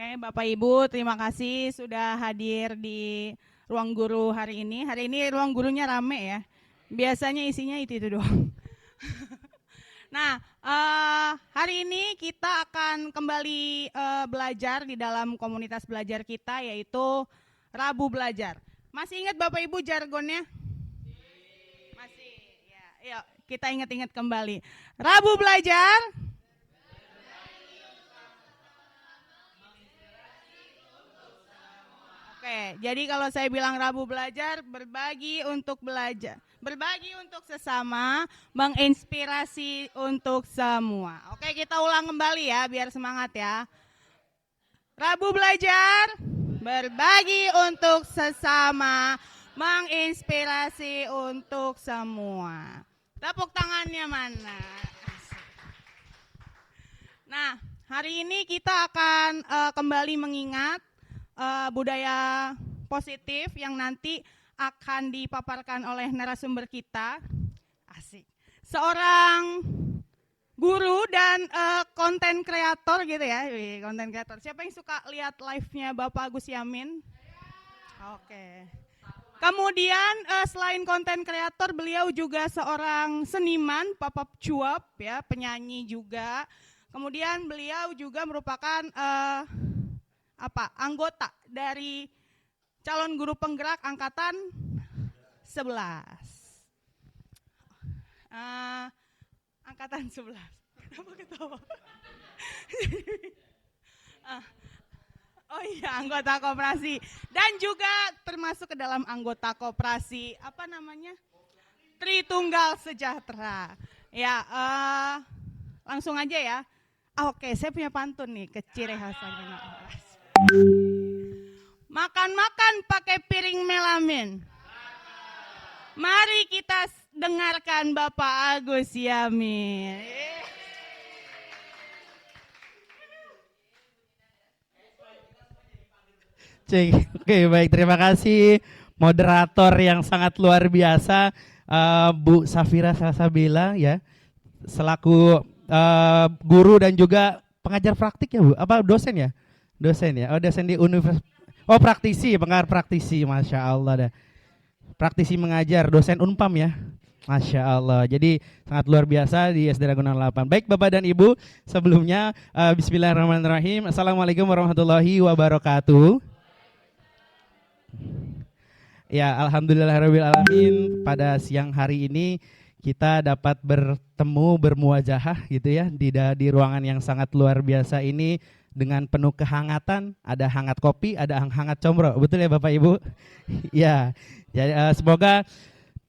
Oke, Bapak Ibu, terima kasih sudah hadir di ruang guru hari ini. Hari ini ruang gurunya rame ya. Biasanya isinya itu doang. Nah, hari ini kita akan kembali belajar di dalam komunitas belajar kita, yaitu Rabu Belajar. Masih ingat Bapak Ibu jargonnya? Masih, ya. Yuk, kita ingat-ingat kembali. Rabu Belajar. Oke, jadi kalau saya bilang Rabu Belajar, berbagi untuk belajar, berbagi untuk sesama, menginspirasi untuk semua. Oke, kita ulang kembali ya, biar semangat ya. Rabu Belajar, berbagi untuk sesama, menginspirasi untuk semua. Tepuk tangannya mana? Nah, hari ini kita akan kembali mengingat budaya positif yang nanti akan dipaparkan oleh narasumber kita. Asik. Seorang guru dan konten kreator gitu ya, konten kreator. Siapa yang suka lihat live-nya Bapak Agus Yamin? Oke. Kemudian selain konten kreator, beliau juga seorang seniman, papap cuap ya, penyanyi juga. Kemudian beliau juga merupakan anggota dari calon guru penggerak angkatan 11. Angkatan 11. Kenapa ketawa? Oh iya, anggota koperasi. Dan juga termasuk ke dalam anggota koperasi, apa namanya? Tritunggal Sejahtera. Ya, langsung aja ya. Oke, saya punya pantun nih, ke ciri khasan. Makan-makan pakai piring melamin. Mari kita dengarkan Bapak Agus Yamin. Oke, baik, terima kasih moderator yang sangat luar biasa, Bu Safira Salsabila ya, selaku guru dan juga pengajar praktik ya Bu, apa dosen ya? Dosen ya, oh dosen di universitas, oh praktisi, pengajar praktisi, Masya Allah dah. Praktisi mengajar, dosen Unpam ya, Masya Allah. Jadi sangat luar biasa di SD Ragunan 8. Baik Bapak dan Ibu, sebelumnya Bismillahirrahmanirrahim. Assalamualaikum warahmatullahi wabarakatuh. Ya, alhamdulillahirrahmanirrahim, pada siang hari ini kita dapat bertemu, bermuajahah gitu ya di ruangan yang sangat luar biasa ini dengan penuh kehangatan. Ada hangat kopi, ada hangat combro, betul ya Bapak Ibu? Ya, jadi semoga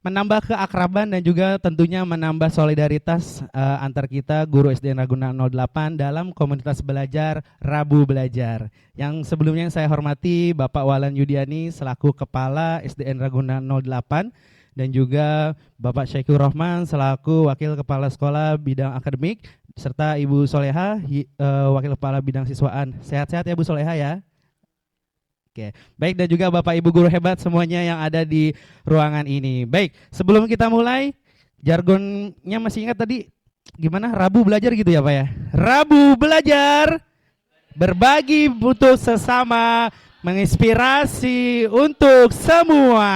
menambah keakraban dan juga tentunya menambah solidaritas antar kita guru SDN Ragunan 08 dalam komunitas belajar Rabu Belajar. Yang sebelumnya saya hormati Bapak Walan Yudiani selaku Kepala SDN Ragunan 08 dan juga Bapak Syekhur Rahman selaku Wakil Kepala Sekolah Bidang Akademik serta Ibu Soleha Wakil Kepala Bidang Siswaan. Sehat-sehat ya Bu Soleha ya. Oke, baik, dan juga Bapak Ibu guru hebat semuanya yang ada di ruangan ini. Baik, sebelum kita mulai, jargonnya masih ingat tadi gimana? Rabu belajar gitu ya Pak ya? Rabu belajar, berbagi butuh sesama, menginspirasi untuk semua.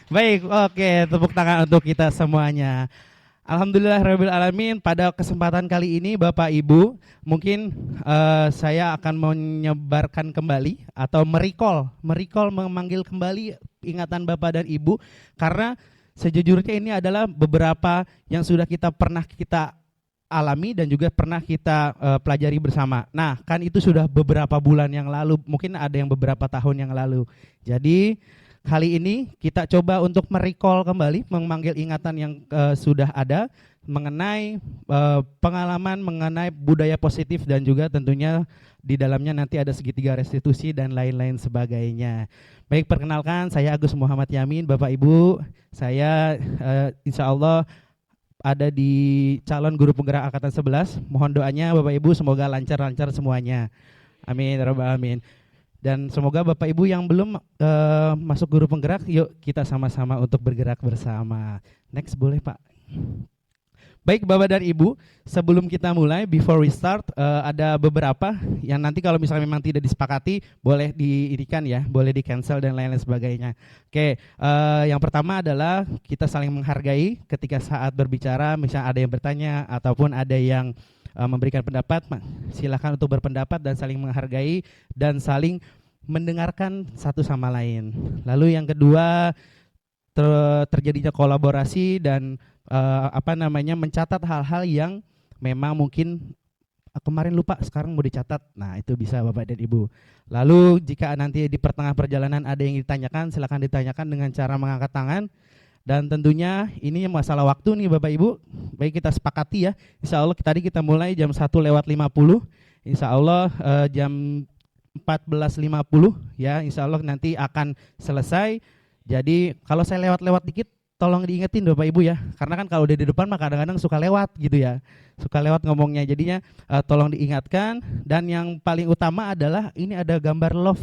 Baik, oke, tepuk tangan untuk kita semuanya. Alhamdulillahirrahmanirrahim, pada kesempatan kali ini Bapak Ibu, mungkin saya akan menyebarkan kembali atau merecall memanggil kembali ingatan Bapak dan Ibu, karena sejujurnya ini adalah beberapa yang sudah pernah kita alami dan juga pernah kita pelajari bersama. Nah, kan itu sudah beberapa bulan yang lalu, mungkin ada yang beberapa tahun yang lalu. Jadi kali ini kita coba untuk merecall kembali, memanggil ingatan yang sudah ada mengenai pengalaman, mengenai budaya positif dan juga tentunya di dalamnya nanti ada segitiga restitusi dan lain-lain sebagainya. Baik, perkenalkan saya Agus Muhammad Yamin, Bapak Ibu. Saya insya Allah ada di calon guru penggerak angkatan 11. Mohon doanya Bapak Ibu semoga lancar-lancar semuanya. Amin ya rabbal alamin. Dan semoga Bapak Ibu yang belum masuk guru penggerak, yuk kita sama-sama untuk bergerak bersama. Next boleh Pak. Baik Bapak dan Ibu, sebelum kita mulai, before we start, ada beberapa yang nanti kalau misalnya memang tidak disepakati, boleh diirikan ya, boleh di cancel dan lain-lain sebagainya. Oke, yang pertama adalah kita saling menghargai ketika saat berbicara, misalnya ada yang bertanya ataupun ada yang memberikan pendapat, silakan untuk berpendapat dan saling menghargai dan saling mendengarkan satu sama lain. Lalu yang kedua, terjadinya kolaborasi dan mencatat hal-hal yang memang mungkin kemarin lupa sekarang mau dicatat. Nah, itu bisa Bapak dan Ibu. Lalu jika nanti di pertengahan perjalanan ada yang ditanyakan, silakan ditanyakan dengan cara mengangkat tangan. Dan tentunya ini masalah waktu nih Bapak Ibu. Baik, kita sepakati ya. Insya Allah tadi kita mulai jam 1:50. Insya Allah jam 14:50 ya. Insya Allah nanti akan selesai. Jadi kalau saya lewat-lewat dikit, tolong diingetin Bapak Ibu ya, karena kan kalau udah di depan mah kadang-kadang suka lewat gitu ya, suka lewat ngomongnya, jadinya tolong diingatkan. Dan yang paling utama adalah ini ada gambar love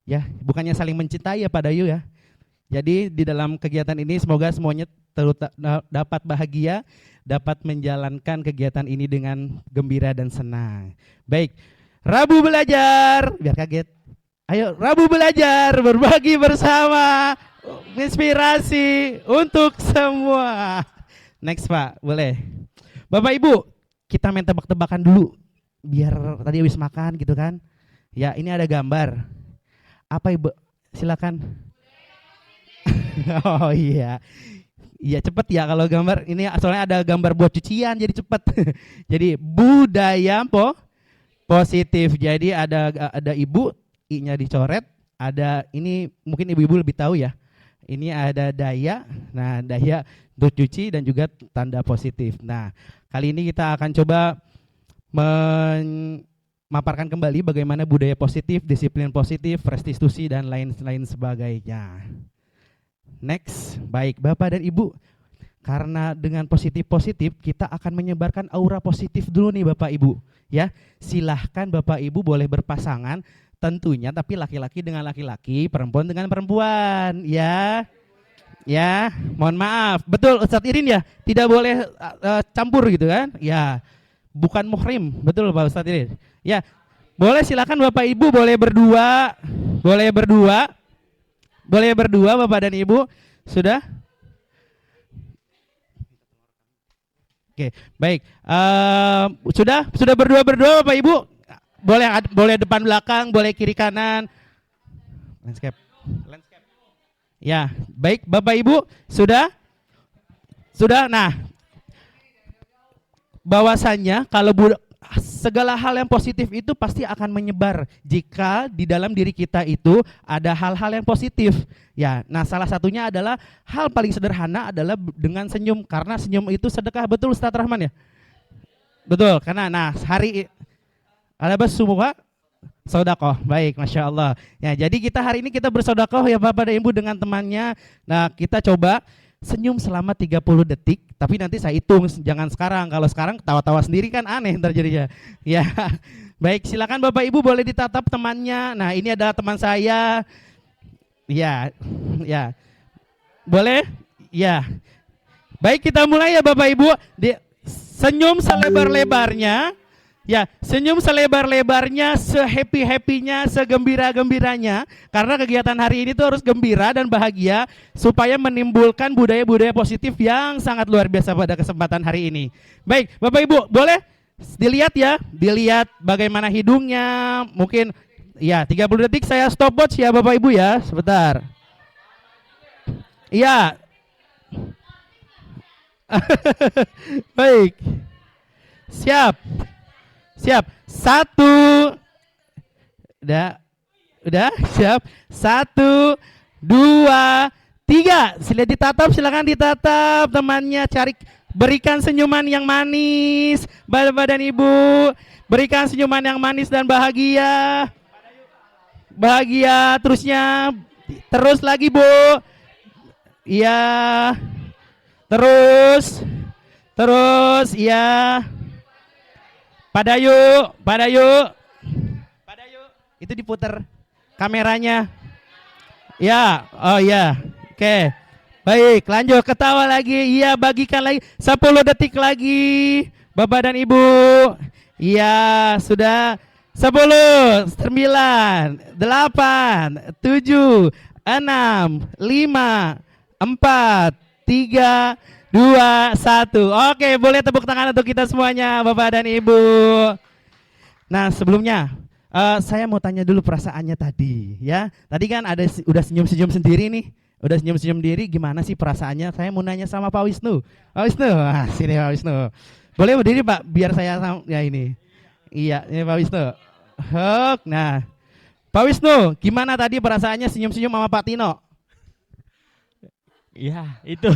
ya, bukannya saling mencintai ya Pak Dayu ya. Jadi di dalam kegiatan ini semoga semuanya dapat bahagia, dapat menjalankan kegiatan ini dengan gembira dan senang. Baik, Rabu belajar, biar kaget. Ayo Rabu belajar, berbagi bersama, inspirasi untuk semua. Next Pak, boleh. Bapak Ibu, kita main tebak-tebakan dulu, biar tadi habis makan gitu kan. Ya, ini ada gambar. Apa Ibu? Silakan. Oh iya. Iya cepet ya kalau gambar. Ini soalnya ada gambar buat cucian, jadi cepet. Jadi budaya positif. Jadi ada ibu, I-nya dicoret. Ada ini mungkin ibu-ibu lebih tahu ya. Ini ada daya, nah daya untuk cuci dan juga tanda positif. Nah, kali ini kita akan coba memaparkan kembali bagaimana budaya positif, disiplin positif, restitusi dan lain-lain sebagainya. Next, baik Bapak dan Ibu, karena dengan positif-positif kita akan menyebarkan aura positif dulu nih Bapak Ibu. Ya, silahkan Bapak Ibu boleh berpasangan. Tentunya tapi laki-laki dengan laki-laki, perempuan dengan perempuan, ya. Ya, mohon maaf. Betul Ustadz Irin ya, tidak boleh campur gitu kan? Ya, bukan muhrim, betul Pak Ustadz Irin. Ya, boleh silakan Bapak Ibu boleh berdua, boleh berdua Bapak dan Ibu, sudah? Oke, baik. Sudah berdua Bapak Ibu. Boleh depan belakang, boleh kiri kanan. Landscape. Ya, baik Bapak Ibu, sudah? Nah, bahwasannya kalau segala hal yang positif itu pasti akan menyebar jika di dalam diri kita itu ada hal-hal yang positif. Ya, nah salah satunya adalah hal paling sederhana adalah dengan senyum, karena senyum itu sedekah, betul Ustadz Rahman ya? Betul, karena ada semua sodakoh, baik, Masya Allah. Ya, jadi kita hari ini kita bersodakoh ya Bapak dan Ibu dengan temannya. Nah, kita coba senyum selama 30 detik, tapi nanti saya hitung, jangan sekarang. Kalau sekarang ketawa-tawa sendiri kan aneh terjadinya. Ya, baik, silakan Bapak Ibu boleh ditatap temannya. Nah, ini adalah teman saya. Ya, boleh? Ya, baik kita mulai ya Bapak Ibu. Senyum selebar-lebarnya. Ya, senyum selebar-lebarnya, sehappy-happynya, segembira-gembiranya. Karena kegiatan hari ini tuh harus gembira dan bahagia supaya menimbulkan budaya-budaya positif yang sangat luar biasa pada kesempatan hari ini. Baik, Bapak Ibu, boleh dilihat ya, dilihat bagaimana hidungnya. Mungkin ya 30 detik saya stopwatch ya Bapak Ibu ya, sebentar. Iya. Baik. Siap. 1, udah siap. 1, 2, 3. Silakan ditatap temannya, berikan senyuman yang manis Bapak dan Ibu, berikan senyuman yang manis dan bahagia terusnya, terus lagi Bu. Iya, terus iya. Padayu, itu diputar kameranya. Ya, oh ya, oke. Baik, lanjut ketawa lagi. Iya, bagikan lagi 10 detik lagi. Bapak dan Ibu. Iya, sudah 10, 9, 8, 7, 6, 5, 4, 3, 2, 1. Oke, boleh tepuk tangan untuk kita semuanya, Bapak dan Ibu. Nah, sebelumnya saya mau tanya dulu perasaannya tadi, ya. Tadi kan udah senyum-senyum sendiri nih. Udah senyum-senyum diri, gimana sih perasaannya? Saya mau nanya sama Pak Wisnu. Pak Wisnu, sini Pak Wisnu. Boleh berdiri Pak, biar saya ya ini. Iya, ini Pak Wisnu. Hok, nah. Pak Wisnu, gimana tadi perasaannya senyum-senyum sama Pak Tino? Ya itu.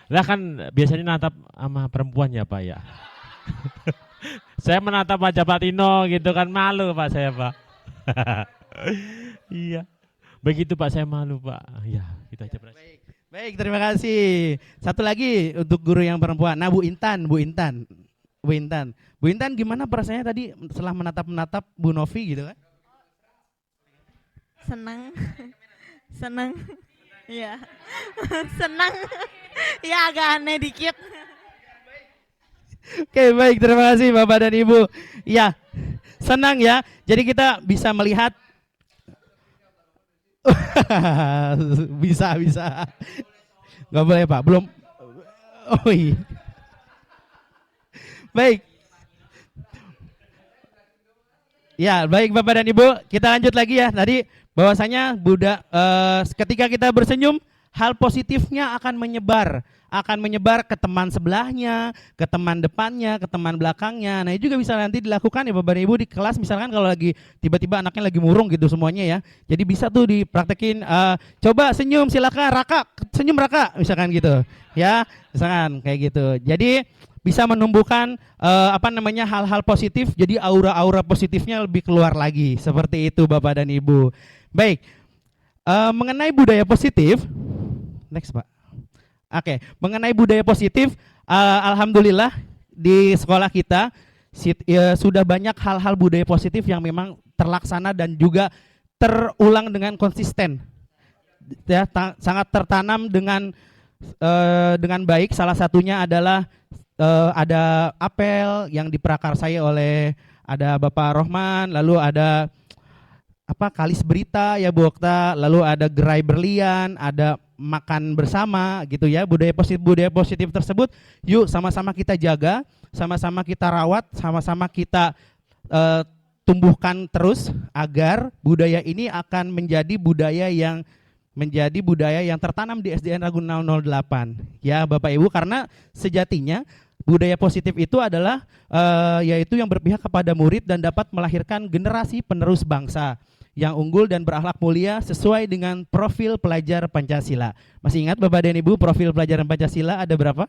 Lah kan biasanya natap sama perempuan ya Pak ya. Saya menatap wajah Pak Tino gitu kan, malu Pak saya Pak. Iya. Begitu Pak, saya malu Pak. Ya, itu aja Pak. Baik, terima kasih. Satu lagi untuk guru yang perempuan. Nah, Bu Intan. Bu Intan gimana perasaannya tadi setelah menatap Bu Novi gitu kan? Senang. Senang. Iya. Senang. Ya agak aneh dikit. Oke, baik, terima kasih Bapak dan Ibu. Ya, senang ya. Jadi kita bisa melihat bisa. Nggak boleh Pak, belum. Oh iya. Baik. Ya, baik Bapak dan Ibu, kita lanjut lagi ya. Tadi bahwasanya ketika kita bersenyum, hal positifnya akan menyebar ke teman sebelahnya, ke teman depannya, ke teman belakangnya. Nah, itu juga bisa nanti dilakukan ya Bapak dan Ibu di kelas, misalkan kalau lagi tiba-tiba anaknya lagi murung gitu semuanya ya. Jadi bisa tuh dipraktekin, coba senyum silakan Raka, senyum Raka, misalkan gitu. Ya, misalkan kayak gitu. Jadi bisa menumbuhkan hal-hal positif, jadi aura-aura positifnya lebih keluar lagi. Seperti itu Bapak dan Ibu. Baik. Mengenai budaya positif, next Pak. Oke, mengenai budaya positif, alhamdulillah di sekolah kita sudah banyak hal-hal budaya positif yang memang terlaksana dan juga terulang dengan konsisten. Ya, sangat tertanam dengan baik. Salah satunya adalah ada apel yang diprakarsai oleh ada Bapak Rohman, lalu ada Kalis Berita ya Bu Okta, lalu ada gerai berlian, ada makan bersama gitu ya. Budaya positif tersebut yuk sama-sama kita jaga, sama-sama kita rawat, sama-sama kita tumbuhkan terus agar budaya ini akan menjadi budaya yang tertanam di SDN Ragunan 08 ya Bapak Ibu, karena sejatinya budaya positif itu adalah yaitu yang berpihak kepada murid dan dapat melahirkan generasi penerus bangsa yang unggul dan berakhlak mulia sesuai dengan profil pelajar Pancasila. Masih ingat Bapak dan Ibu profil pelajaran Pancasila ada berapa?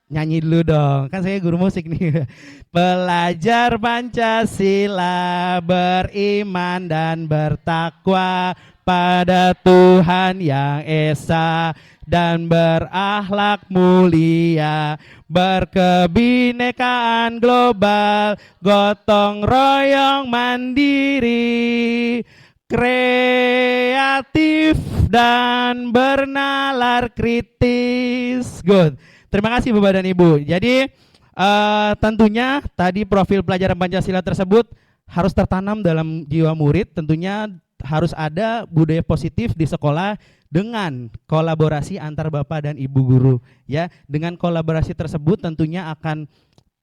Nyanyi dulu dong, kan saya guru musik nih. Pelajar Pancasila beriman dan bertakwa pada Tuhan yang Esa dan berakhlak mulia, berkebinekaan global, gotong royong mandiri, kreatif dan bernalar kritis. Good. Terima kasih Bapak dan Ibu. Jadi tentunya tadi profil pelajaran Pancasila tersebut harus tertanam dalam jiwa murid. Tentunya harus ada budaya positif di sekolah dengan kolaborasi antar Bapak dan Ibu guru ya. Dengan kolaborasi tersebut tentunya akan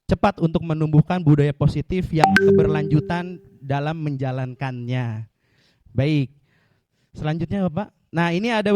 cepat untuk menumbuhkan budaya positif yang keberlanjutan dalam menjalankannya. Baik. Selanjutnya Bapak. Nah, ini ada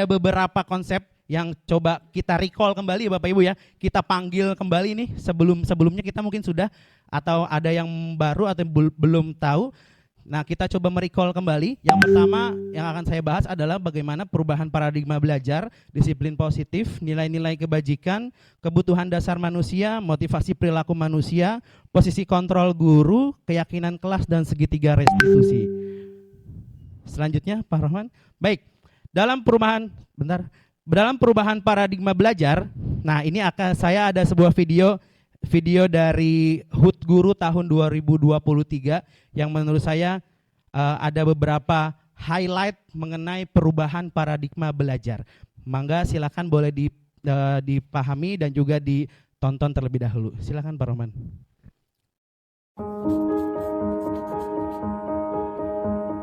beberapa konsep yang coba kita recall kembali Bapak Ibu ya. Kita panggil kembali nih, sebelumnya kita mungkin sudah atau ada yang baru atau belum tahu. Nah, kita coba merecall kembali. Yang pertama yang akan saya bahas adalah bagaimana perubahan paradigma belajar, disiplin positif, nilai-nilai kebajikan, kebutuhan dasar manusia, motivasi perilaku manusia, posisi kontrol guru, keyakinan kelas, dan segitiga restitusi. Selanjutnya Pak Rohman. Baik, dalam perubahan paradigma belajar, nah ini saya ada sebuah video dari HUT Guru tahun 2023 yang menurut saya ada beberapa highlight mengenai perubahan paradigma belajar. Mangga silakan boleh dipahami dan juga ditonton terlebih dahulu. Silakan Pak Rohman.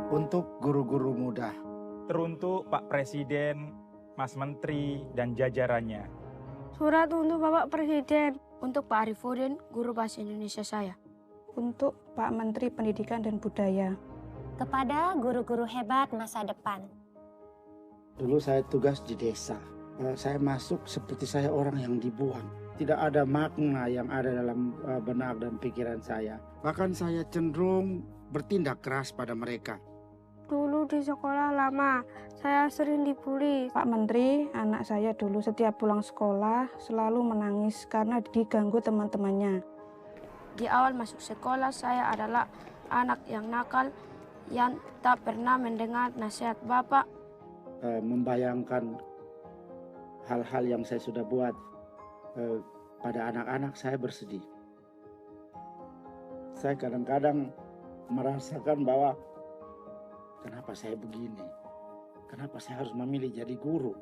Untuk guru-guru muda, teruntuk Pak Presiden, Mas Menteri, dan jajarannya. Surat untuk Bapak Presiden, untuk Pak Arifudin, guru bahasa Indonesia saya. Untuk Pak Menteri Pendidikan dan Budaya. Kepada guru-guru hebat masa depan. dulu saya tugas di desa. Saya masuk seperti saya orang yang dibuang. Tidak ada makna yang ada dalam benak dan pikiran saya. Bahkan saya cenderung bertindak keras pada mereka. Dulu di sekolah lama, saya sering dibully. Pak Menteri, anak saya dulu setiap pulang sekolah selalu menangis karena diganggu teman-temannya. Di awal masuk sekolah, saya adalah anak yang nakal, yang tak pernah mendengar nasihat Bapak. Membayangkan hal-hal yang saya sudah buat pada anak-anak, saya bersedih. Saya kadang-kadang merasakan bahwa kenapa saya begini? Kenapa saya harus memilih jadi guru?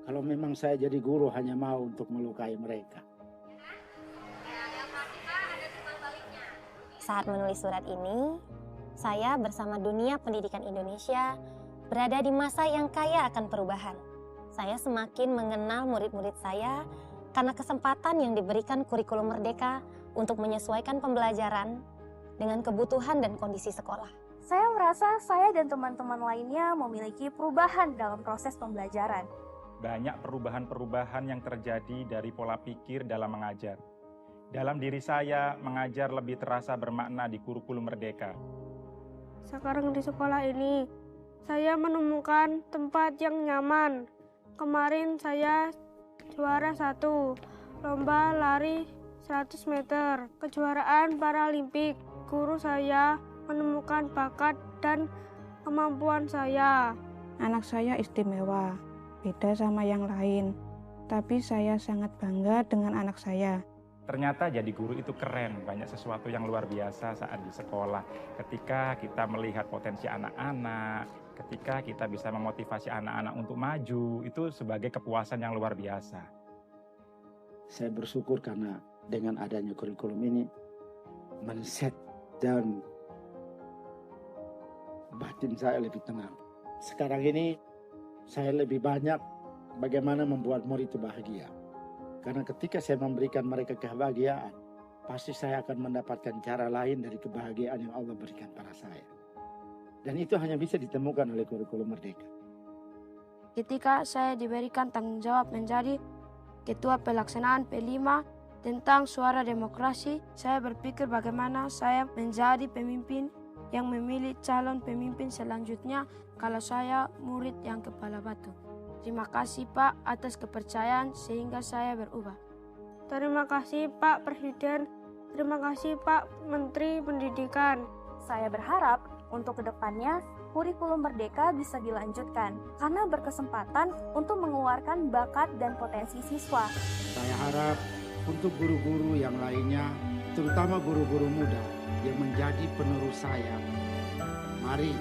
Kalau memang saya jadi guru hanya mau untuk melukai mereka. Saat menulis surat ini, saya bersama dunia pendidikan Indonesia berada di masa yang kaya akan perubahan. Saya semakin mengenal murid-murid saya karena kesempatan yang diberikan kurikulum Merdeka untuk menyesuaikan pembelajaran dengan kebutuhan dan kondisi sekolah. Saya merasa saya dan teman-teman lainnya memiliki perubahan dalam proses pembelajaran. Banyak perubahan-perubahan yang terjadi dari pola pikir dalam mengajar. Dalam diri saya, mengajar lebih terasa bermakna di kurikulum Merdeka. Sekarang di sekolah ini, saya menemukan tempat yang nyaman. Kemarin saya juara 1, lomba lari 100 meter, kejuaraan Paralimpik. Guru saya menemukan bakat dan kemampuan saya. Anak saya istimewa, beda sama yang lain. Tapi saya sangat bangga dengan anak saya. Ternyata jadi guru itu keren, banyak sesuatu yang luar biasa saat di sekolah. Ketika kita melihat potensi anak-anak, ketika kita bisa memotivasi anak-anak untuk maju, itu sebagai kepuasan yang luar biasa. Saya bersyukur karena dengan adanya kurikulum ini, men-set dan batin saya lebih tenang. Sekarang ini saya lebih banyak bagaimana membuat murid itu bahagia. Karena ketika saya memberikan mereka kebahagiaan, pasti saya akan mendapatkan cara lain dari kebahagiaan yang Allah berikan pada saya. Dan itu hanya bisa ditemukan oleh kurikulum Merdeka. Ketika saya diberikan tanggung jawab menjadi Ketua Pelaksanaan P5 tentang suara demokrasi, saya berpikir bagaimana saya menjadi pemimpin yang memilih calon pemimpin selanjutnya kalau saya murid yang kepala batu. Terima kasih Pak atas kepercayaan sehingga saya berubah. Terima kasih Pak Presiden, terima kasih Pak Menteri Pendidikan. Saya berharap untuk kedepannya kurikulum Merdeka bisa dilanjutkan karena berkesempatan untuk mengeluarkan bakat dan potensi siswa. Saya harap untuk guru-guru yang lainnya, terutama guru-guru muda yang menjadi penerus saya, mari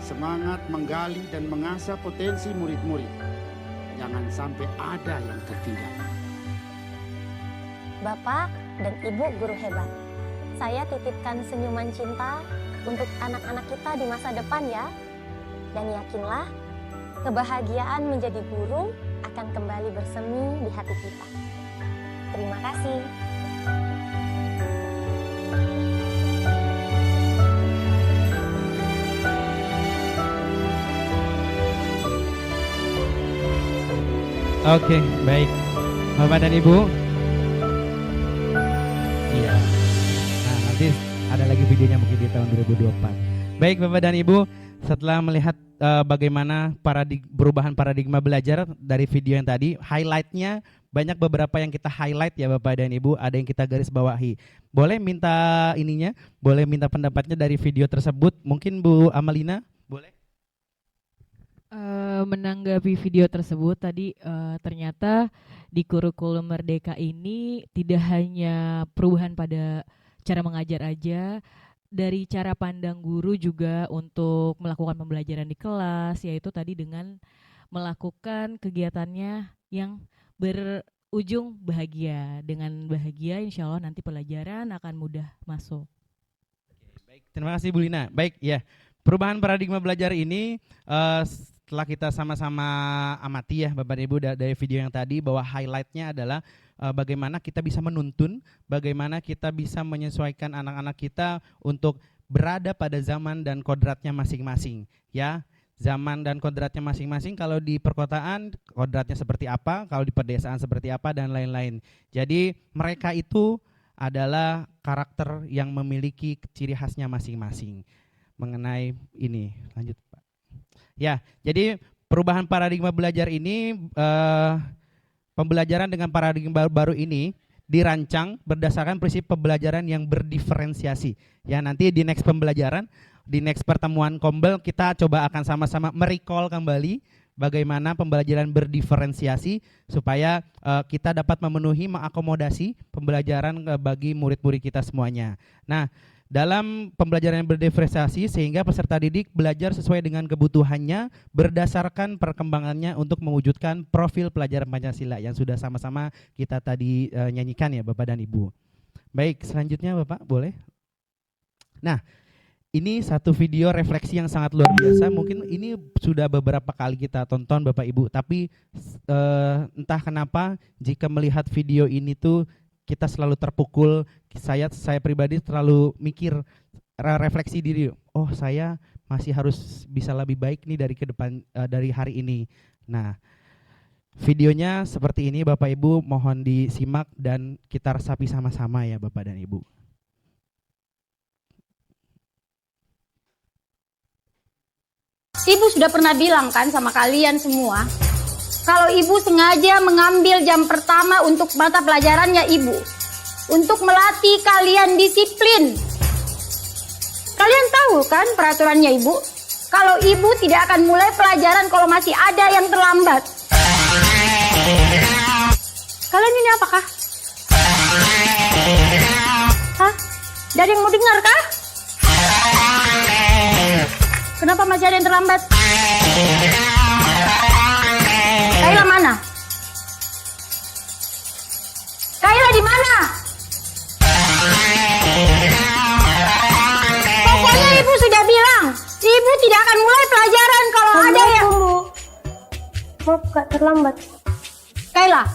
semangat menggali dan mengasah potensi murid-murid. Jangan sampai ada yang tertinggal. Bapak dan Ibu guru hebat, saya titipkan senyuman cinta untuk anak-anak kita di masa depan ya. Dan yakinlah, kebahagiaan menjadi guru akan kembali bersemi di hati kita. Terima kasih. Oke, baik. Bapak dan Ibu. Iya. Nah, nanti ada lagi videonya mungkin di tahun 2024. Baik Bapak dan Ibu, setelah melihat bagaimana perubahan paradigma belajar dari video yang tadi, highlightnya banyak beberapa yang kita highlight ya Bapak dan Ibu, ada yang kita garis bawahi. Boleh minta boleh minta pendapatnya dari video tersebut, mungkin Bu Amalina, boleh? Menanggapi video tersebut tadi, ternyata di kurikulum Merdeka ini tidak hanya perubahan pada cara mengajar aja, dari cara pandang guru juga untuk melakukan pembelajaran di kelas, yaitu tadi dengan melakukan kegiatannya yang berujung bahagia. Dengan bahagia insya Allah nanti pelajaran akan mudah masuk. Baik, terima kasih Bu Lina. Baik, ya. Perubahan paradigma belajar ini setelah kita sama-sama amati ya Bapak Ibu dari video yang tadi, bahwa highlightnya adalah bagaimana kita bisa menuntun, bagaimana kita bisa menyesuaikan anak-anak kita untuk berada pada zaman dan kodratnya masing-masing, ya. Zaman dan kodratnya masing-masing, kalau di perkotaan kodratnya seperti apa, kalau di pedesaan seperti apa, dan lain-lain. Jadi mereka itu adalah karakter yang memiliki ciri khasnya masing-masing. Mengenai ini, lanjut Pak. Ya, jadi perubahan paradigma belajar ini, pembelajaran dengan paradigma baru ini dirancang berdasarkan prinsip pembelajaran yang berdiferensiasi. Ya, nanti di next pembelajaran, di next pertemuan Kombel kita coba akan sama-sama merecall kembali bagaimana pembelajaran berdiferensiasi supaya kita dapat memenuhi, mengakomodasi pembelajaran bagi murid-murid kita semuanya. Nah, dalam pembelajaran yang berdiferensiasi sehingga peserta didik belajar sesuai dengan kebutuhannya berdasarkan perkembangannya untuk mewujudkan profil pelajaran Pancasila yang sudah sama-sama kita tadi nyanyikan ya Bapak dan Ibu. Baik, selanjutnya Bapak boleh. Nah, ini satu video refleksi yang sangat luar biasa. Mungkin ini sudah beberapa kali kita tonton Bapak Ibu, tapi entah kenapa jika melihat video ini tuh kita selalu terpukul. Saya pribadi terlalu mikir, refleksi diri. Oh, saya masih harus bisa lebih baik nih dari ke depan, dari hari ini. Nah, videonya seperti ini Bapak Ibu, mohon disimak dan kita resapi sama-sama ya Bapak dan Ibu. Ibu sudah pernah bilang kan sama kalian semua, kalau ibu sengaja mengambil jam pertama untuk mata pelajarannya ibu, untuk melatih kalian disiplin. Kalian tahu kan peraturannya ibu? Kalau ibu tidak akan mulai pelajaran kalau masih ada yang terlambat. Kalian ini apakah? Hah? Dari yang mau dengar kah? Kenapa masih ada yang terlambat? Kaila mana? Kaila di mana? Pokoknya ibu sudah bilang, ibu tidak akan mulai pelajaran kalau ada yang... Maaf Kak, terlambat. Kaila,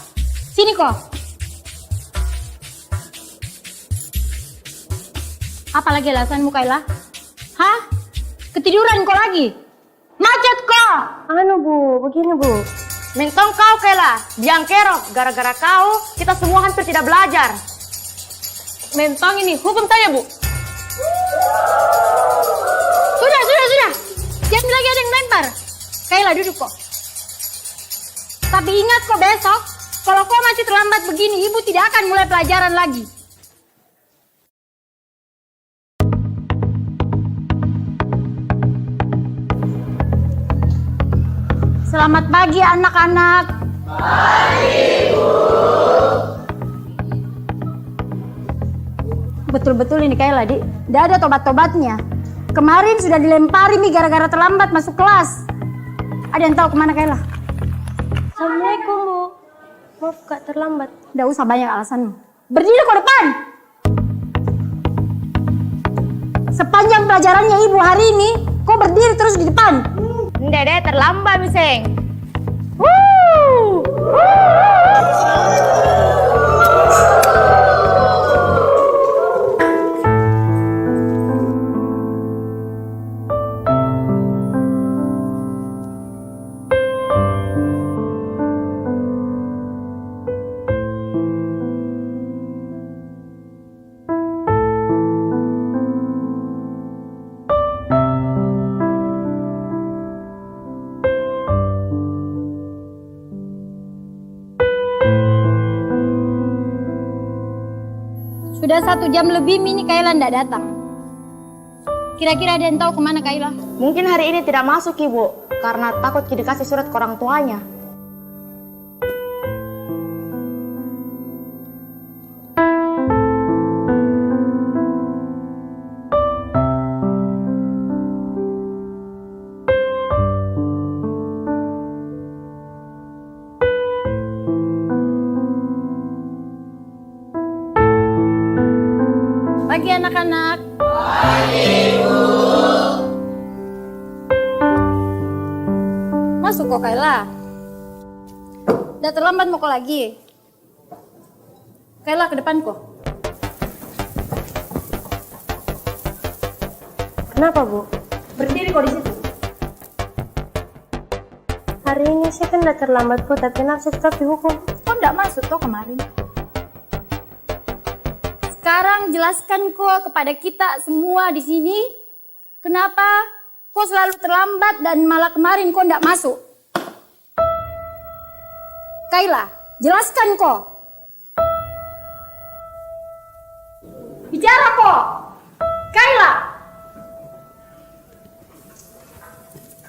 sini kok. Apa lagi alasanmu Kaila? Hah? Ketiduran kau lagi? Macet kau! Anu Bu, begini Bu. Mentong kau Kaila, biang kerok. Gara-gara kau, kita semua hampir tidak belajar. Mentong ini, hukum saya Bu. Sudah. Jangan lagi ada yang lempar. Kaila duduk kok. Tapi ingat kok besok, kalau kau masih terlambat begini, ibu tidak akan mulai pelajaran lagi. Selamat pagi anak-anak. Pagi, Bu. Betul-betul ini Kaila, Dik. Tidak ada tobat-tobatnya. Kemarin sudah dilempari nih gara-gara terlambat masuk kelas. Ada yang tahu kemana Kaila? Assalamualaikum Bu. Maaf Kak, terlambat. Tidak usah banyak alasanmu. Berdiri ke depan. Sepanjang pelajarannya ibu hari ini, kau berdiri terus di depan. Dede terlambat miseng. Sudah 1 jam lebih Mini Kaila tidak datang. Kira-kira ada yang tahu kemana Kaila? Mungkin hari ini tidak masuk Ibu, karena takut dikasih surat ke orang tuanya. Pagi anak-anak. Masuk kok Kayla. Udah terlambat mau kok lagi. Kayla ke depan kok. Kenapa, Bu? Berdiri kok di situ. Hari ini saya kan udah terlambat, Bu, tapi saya tetap dihukum. Kok enggak masuk toh kemarin? Sekarang jelaskan kok kepada kita semua di sini, kenapa kok selalu terlambat dan malah kemarin kok enggak masuk? Kayla, jelaskan kok. Bicara kok. Kayla.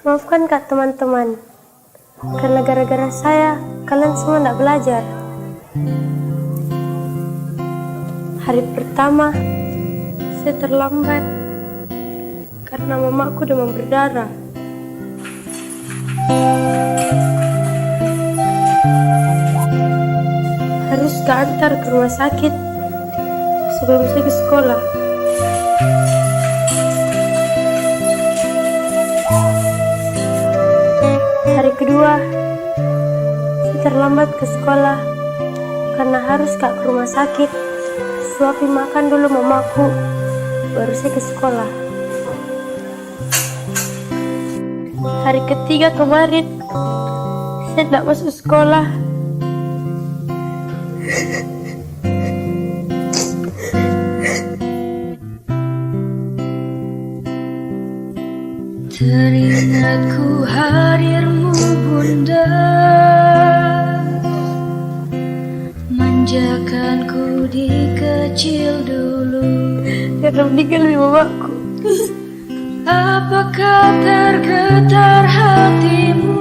Maafkan Kak teman-teman, karena gara-gara saya, kalian semua tidak belajar. Hari pertama, saya terlambat karena mamaku demam berdarah. Harus keantar ke rumah sakit sebelum saya ke sekolah. Hari kedua, saya terlambat ke sekolah karena harus ke rumah sakit. Suapin makan dulu mamaku, baru saya ke sekolah. Hari ketiga kemarin, saya tidak masuk sekolah. Teringatku hadirmu bunda, manjakanku di kecil dulu. Karena meninggal mamaku. Apakah tergetar hatimu?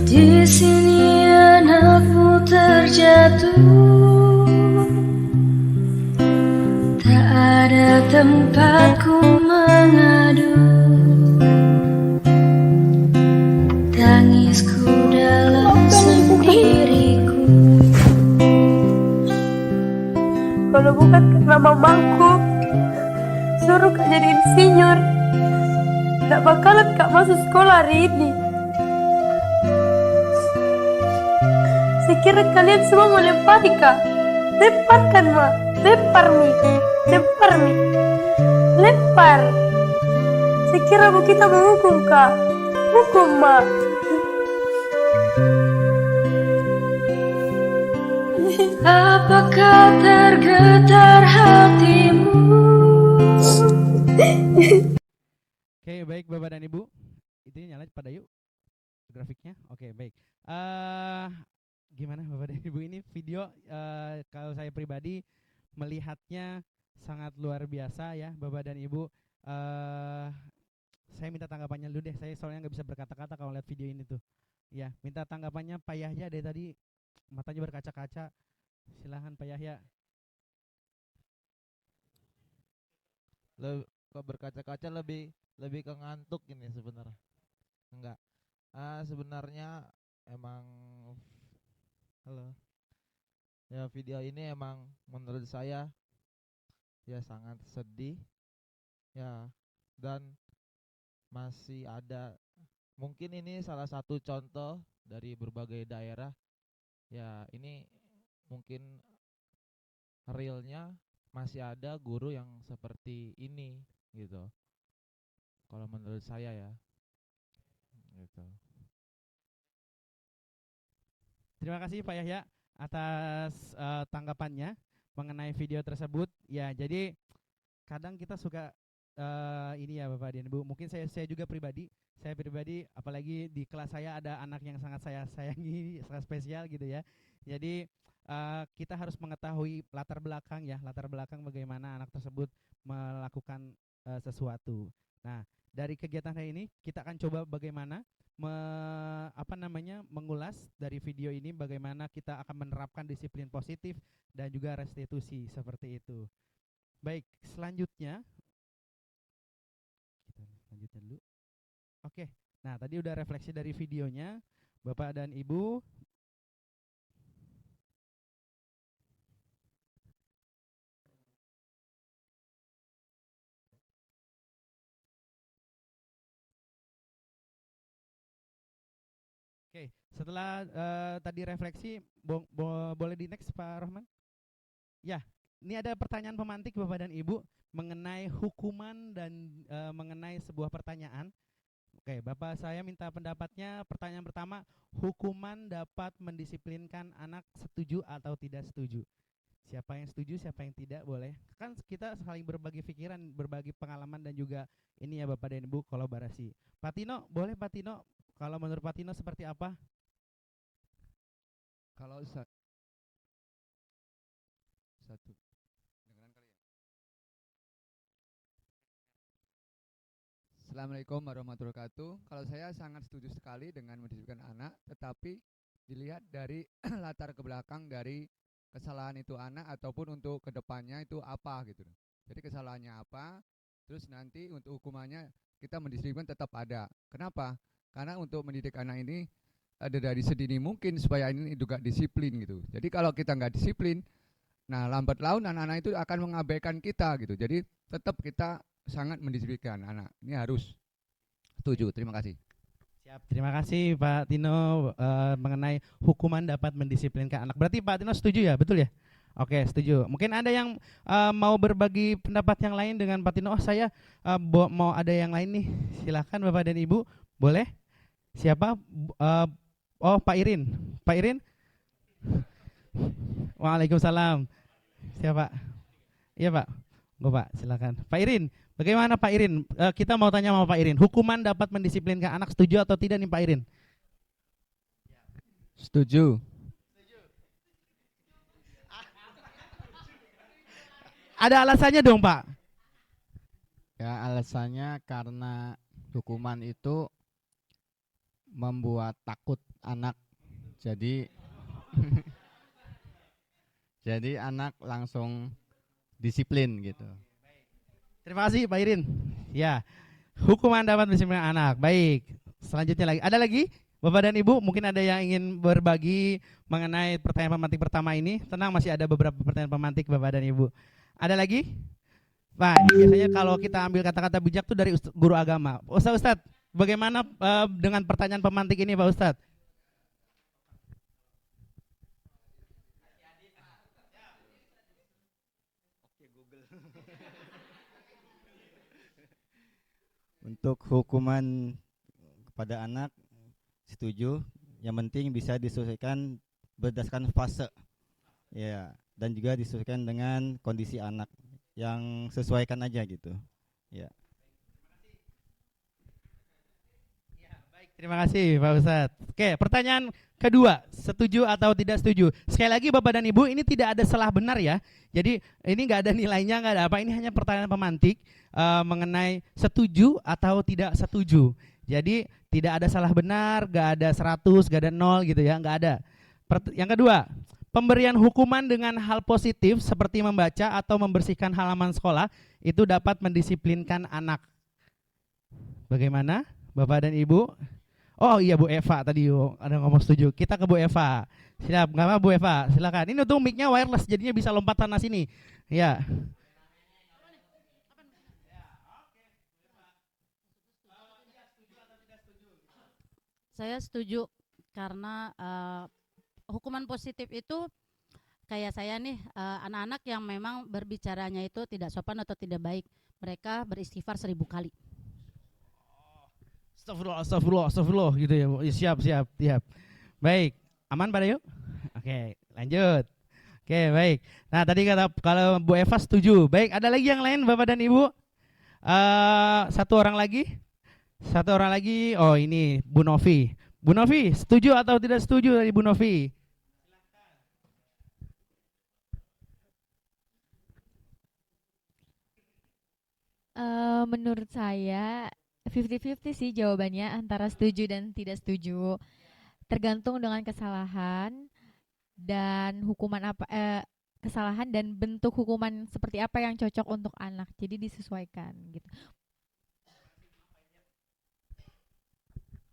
Di sini anakmu terjatuh. Tak ada tempatku mengadu. Tangisku dalam sendiriku. Kalau bukan karena mamaku suruh Kak jadi insinyur, tidak bakalan Kak masuk sekolah hari ini. Saya kira kalian semua mau lempar Kak. Lemparkan, Mak. Lempar nih. Lempar nih. Lempar. Saya kira Bu kita mau hukum, Kak. Hukum, Mak. Apakah tergetar hatimu? Oke, baik Bapak dan Ibu. Itu nyala pada yuk grafiknya. Oke, baik. Gimana Bapak dan Ibu, ini video kalau saya pribadi melihatnya sangat luar biasa ya Bapak dan Ibu. Saya minta tanggapannya dulu deh. Saya soalnya nggak bisa berkata-kata kalau lihat video ini tuh. Ya, minta tanggapannya Pak Yahya dari tadi matanya berkaca-kaca. Silahkan Pak Yahya. Kok berkaca-kaca lebih ke ngantuk ini sebenarnya. Enggak. Sebenarnya emang halo. Ya video ini emang menurut saya ya sangat sedih. Ya, dan masih ada, mungkin ini salah satu contoh dari berbagai daerah. Ya, ini mungkin realnya masih ada guru yang seperti ini gitu. Kalau menurut saya ya. Gitu. Terima kasih Pak Yahya atas tanggapannya mengenai video tersebut. Ya, jadi kadang kita suka ini ya Bapak dan Ibu. Mungkin saya juga pribadi, apalagi di kelas saya ada anak yang sangat saya sayangi, sangat spesial gitu ya. Jadi kita harus mengetahui latar belakang bagaimana anak tersebut melakukan sesuatu. Nah, dari kegiatan hari ini kita akan coba bagaimana mengulas dari video ini bagaimana kita akan menerapkan disiplin positif dan juga restitusi seperti itu. Baik, selanjutnya kita lanjutkan dulu. Oke, nah tadi udah refleksi dari videonya Bapak dan Ibu. Oke, setelah tadi refleksi, boleh di next Pak Rohman? Ya, ini ada pertanyaan pemantik Bapak dan Ibu mengenai hukuman dan mengenai sebuah pertanyaan. Oke, Bapak saya minta pendapatnya. Pertanyaan pertama, hukuman dapat mendisiplinkan anak, setuju atau tidak setuju? Siapa yang setuju, siapa yang tidak, boleh. Kan kita saling berbagi pikiran, berbagi pengalaman dan juga ini ya Bapak dan Ibu kolaborasi. Pak Tino, boleh Pak Tino? Kalau menurut Pak Tino seperti apa? Kalau satu Assalamualaikum warahmatullahi wabarakatuh. Kalau saya sangat setuju sekali dengan mendisiplinkan anak, tetapi dilihat dari latar ke belakang dari kesalahan itu anak ataupun untuk kedepannya itu apa gitu. Jadi kesalahannya apa, terus nanti untuk hukumannya kita mendisiplinkan tetap ada. Kenapa? Karena untuk mendidik anak ini ada dari sedini mungkin supaya ini juga disiplin gitu. Jadi kalau kita nggak disiplin, nah lambat laun anak-anak itu akan mengabaikan kita gitu. Jadi tetap kita sangat mendisiplinkan anak. Ini harus setuju. Terima kasih. Siap, terima kasih Pak Tino mengenai hukuman dapat mendisiplinkan anak. Berarti Pak Tino setuju ya, betul ya? Oke, setuju. Mungkin ada yang mau berbagi pendapat yang lain dengan Pak Tino. Oh, saya mau ada yang lain nih. Silakan Bapak dan Ibu, boleh? Siapa? Oh, Pak Irin. Pak Irin? Waalaikumsalam. Siapa? Iya Pak. Pak, silakan. Pak Irin, bagaimana Pak Irin? Kita mau tanya sama Pak Irin. Hukuman dapat mendisiplinkan anak, setuju atau tidak nih Pak Irin? Setuju. Ada alasannya dong Pak. Ya alasannya karena hukuman itu membuat takut anak. Jadi jadi anak langsung disiplin gitu. Terima kasih Pak Irin. Ya, hukuman dapat mendisiplinkan anak. Baik, selanjutnya lagi. Ada lagi Bapak dan Ibu? Mungkin ada yang ingin berbagi mengenai pertanyaan pemantik pertama ini. Tenang, masih ada beberapa pertanyaan pemantik Bapak dan Ibu. Ada lagi? Pak, ini biasanya kalau kita ambil kata-kata bijak tuh dari guru agama. Ustadz, bagaimana dengan pertanyaan pemantik ini Pak Ustadz? Untuk hukuman kepada anak setuju, yang penting bisa disesuaikan berdasarkan fase, ya, dan juga disesuaikan dengan kondisi anak, yang sesuaikan aja gitu, ya. Terima kasih Pak Ustadz. Oke, pertanyaan kedua, setuju atau tidak setuju? Sekali lagi Bapak dan Ibu, ini tidak ada salah benar ya. Jadi ini nggak ada nilainya, nggak ada apa. Ini hanya pertanyaan pemantik mengenai setuju atau tidak setuju. Jadi tidak ada salah benar, nggak ada 100, nggak ada 0 gitu ya, nggak ada. Yang kedua, pemberian hukuman dengan hal positif seperti membaca atau membersihkan halaman sekolah itu dapat mendisiplinkan anak. Bagaimana Bapak dan Ibu? Oh iya Bu Eva tadi ada ngomong setuju. Kita ke Bu Eva. Siap, nggak apa Bu Eva? Silakan. Ini untung mic-nya wireless jadinya bisa lompat sana sini. Ya. Saya setuju karena hukuman positif itu kayak saya nih anak-anak yang memang berbicaranya itu tidak sopan atau tidak baik, mereka beristighfar 1000 kali. Astagfirullah gitu ya Bu. Siap. Baik, aman pada yuk? Oke, lanjut. Oke, baik. Nah tadi kata kalau Bu Eva setuju. Baik, ada lagi yang lain Bapak dan Ibu? Satu orang lagi. Oh ini Bu Novi. Bu Novi, setuju atau tidak setuju dari Bu Novi? Menurut saya 50-50 sih jawabannya antara setuju dan tidak setuju. Tergantung dengan kesalahan dan hukuman apa kesalahan dan bentuk hukuman seperti apa yang cocok untuk anak. Jadi disesuaikan gitu.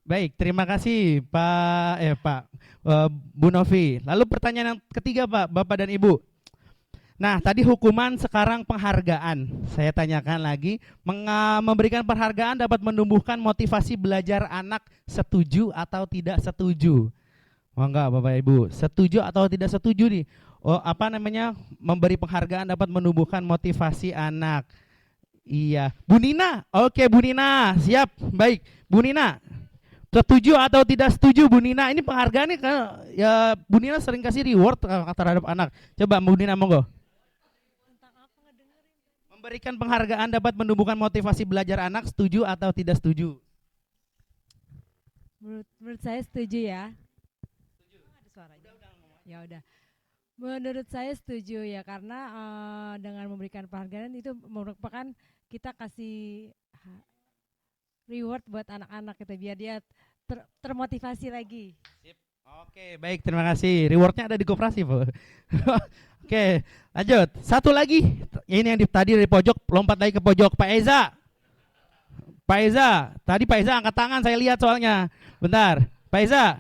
Baik, terima kasih Pak Bu Novi. Lalu pertanyaan yang ketiga Pak, Bapak dan Ibu. Nah, tadi hukuman, sekarang penghargaan. Saya tanyakan lagi, memberikan penghargaan dapat menumbuhkan motivasi belajar anak, setuju atau tidak setuju? Oh enggak Bapak Ibu, setuju atau tidak setuju nih? Oh, apa namanya? Memberi penghargaan dapat menumbuhkan motivasi anak. Iya. Bu Nina, oke Bu Nina, siap, baik. Bu Nina, setuju atau tidak setuju Bu Nina? Ini penghargaan nih kan ya, Bu Nina sering kasih reward terhadap anak. Coba Bu Nina monggo. Memberikan penghargaan dapat menumbuhkan motivasi belajar anak, setuju atau tidak setuju? Menurut saya setuju ya. Ada suaranya. Ya udah. Menurut saya setuju ya, karena dengan memberikan penghargaan itu merupakan kita kasih reward buat anak-anak kita biar dia termotivasi lagi. Sip. Oke, baik, terima kasih. Rewardnya ada di koperasi, Bu. Oke, lanjut. Satu lagi, ini yang tadi dari pojok, lompat lagi ke pojok. Pak Eza. Pak Eza, tadi Pak Eza angkat tangan, saya lihat soalnya. Bentar, Pak Eza.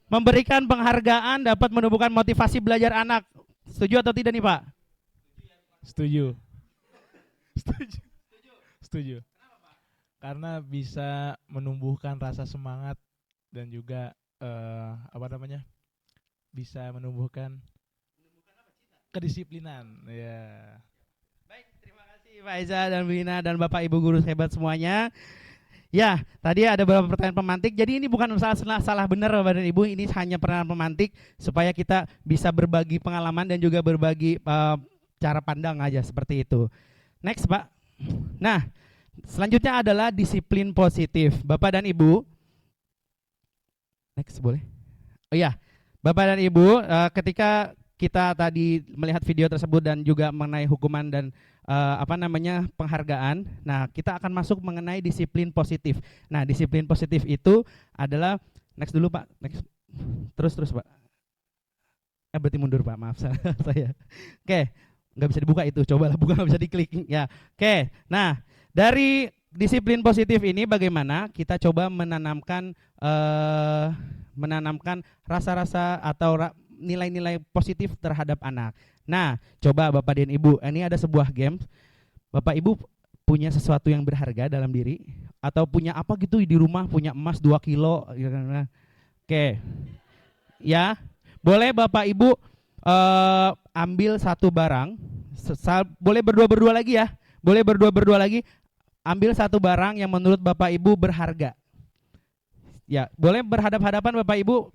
Memberikan penghargaan dapat menumbuhkan motivasi belajar anak. Setuju atau tidak nih Pak? Setuju. Setuju. Setuju. Karena bisa menumbuhkan rasa semangat dan juga bisa menumbuhkan kedisiplinan. Ya. Baik, terima kasih Pak Eza dan Bu Ina dan Bapak Ibu guru hebat semuanya. Ya, tadi ada beberapa pertanyaan pemantik. Jadi ini bukan salah benar Bapak dan Ibu, ini hanya pertanyaan pemantik supaya kita bisa berbagi pengalaman dan juga berbagi cara pandang aja seperti itu. Next Pak. Nah, selanjutnya adalah disiplin positif. Bapak dan Ibu, next boleh? Oh iya, Bapak dan Ibu, ketika kita tadi melihat video tersebut dan juga mengenai hukuman dan penghargaan, nah kita akan masuk mengenai disiplin positif. Nah, disiplin positif itu adalah, next dulu Pak, next, terus Pak. Berarti mundur Pak, maaf saya. Oke, nggak bisa dibuka itu, cobalah buka, nggak bisa diklik. Ya, oke. Nah, dari disiplin positif ini bagaimana kita coba menanamkan rasa-rasa atau nilai-nilai positif terhadap anak. Nah, coba Bapak dan Ibu, ini ada sebuah game. Bapak Ibu punya sesuatu yang berharga dalam diri atau punya apa gitu di rumah, punya emas 2 kilo. Oke. Ya, boleh Bapak Ibu ambil satu barang, boleh berdua-berdua lagi ya. Boleh berdua-berdua lagi. Ambil satu barang yang menurut Bapak Ibu berharga. Ya, boleh berhadap-hadapan Bapak Ibu.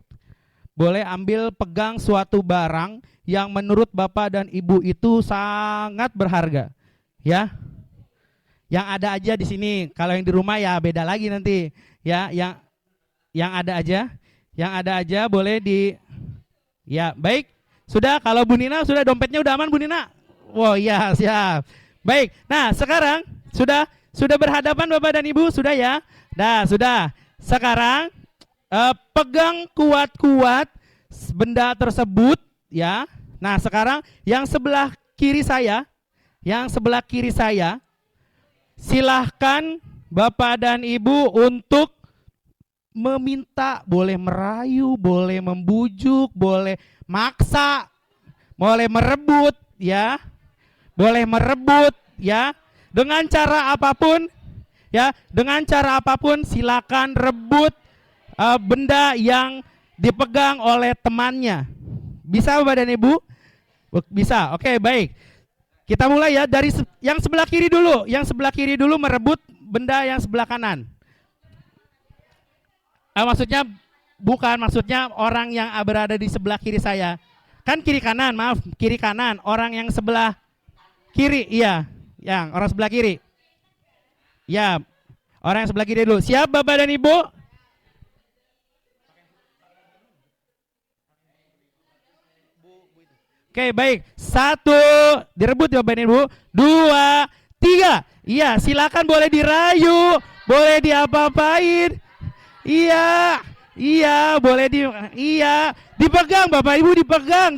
Boleh ambil pegang suatu barang yang menurut Bapak dan Ibu itu sangat berharga. Ya. Yang ada aja di sini. Kalau yang di rumah ya beda lagi nanti. Ya, yang ada aja. Yang ada aja boleh di. Ya, baik. Sudah, kalau Bu Nina sudah, dompetnya udah aman Bu Nina? Wow, iya, siap. Baik. Nah, sekarang sudah berhadapan Bapak dan Ibu, sudah ya? Nah, sudah. Sekarang pegang kuat-kuat benda tersebut ya. Nah, sekarang yang sebelah kiri saya, silahkan Bapak dan Ibu untuk meminta, boleh merayu, boleh membujuk, boleh maksa, boleh merebut ya. Boleh merebut ya. Dengan cara apapun ya, dengan cara apapun silakan rebut benda yang dipegang oleh temannya. Bisa Bapak dan Ibu? Bisa, oke, baik. Kita mulai ya dari yang sebelah kiri dulu. Yang sebelah kiri dulu merebut benda yang sebelah kanan. Maksudnya orang yang berada di sebelah kiri saya. Kan kiri kanan, maaf, kiri kanan. Orang yang sebelah kiri, iya. Yang orang sebelah kiri. Ya, orang yang sebelah kiri dulu. Siap Bapak dan Ibu? Oke, baik. 1, direbut ya Bapak dan Ibu. 2, 3. Iya, silakan boleh dirayu, boleh diapa-apain. Iya, boleh dipegang Bapak Ibu, dipegang.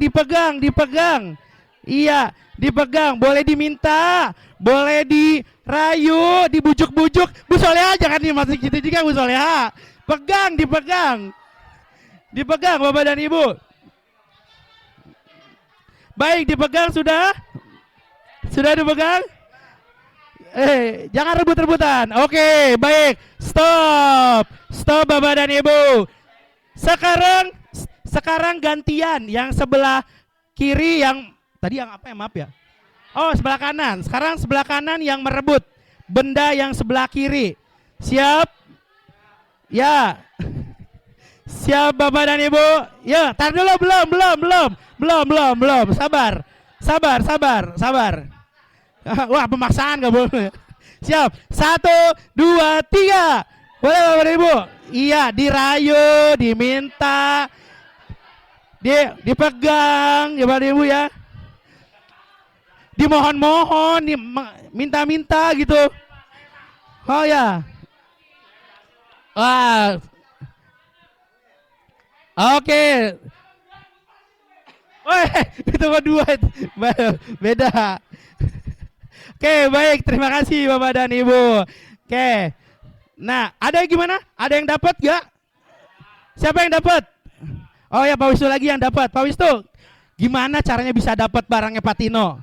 Iya, dipegang, boleh diminta, boleh dirayu, dibujuk-bujuk. Bu Soleha jangan masih gitu juga Bu Soleha. Dipegang Bapak dan Ibu. Baik, dipegang sudah. Sudah dipegang? Jangan rebut-rebutan. Oke, baik. Stop. Stop Bapak dan Ibu. Sekarang gantian yang sebelah kiri yang tadi yang apa ya, maaf ya. Oh, sebelah kanan. Sekarang sebelah kanan yang merebut benda yang sebelah kiri. Siap? Ya. Siap Bapak dan Ibu? Ya, tar dulu, belum. Sabar. Wah, pemaksaan gak boleh. Siap. 1, 2, 3. Boleh Bapak dan Ibu? Iya, dirayu, diminta, dipegang, ya Bapak dan Ibu ya. Dimohon-mohon, minta-minta gitu. Oh ya. Wah. Oke. Woi, itu dua, beda. Oke, baik, terima kasih Bapak dan Ibu. Oke, nah ada yang gimana? Ada yang dapat gak? Siapa yang dapat? Oh ya, Pak Wisnu lagi yang dapat. Pak Wisnu, gimana caranya bisa dapat barangnya Pak Tino?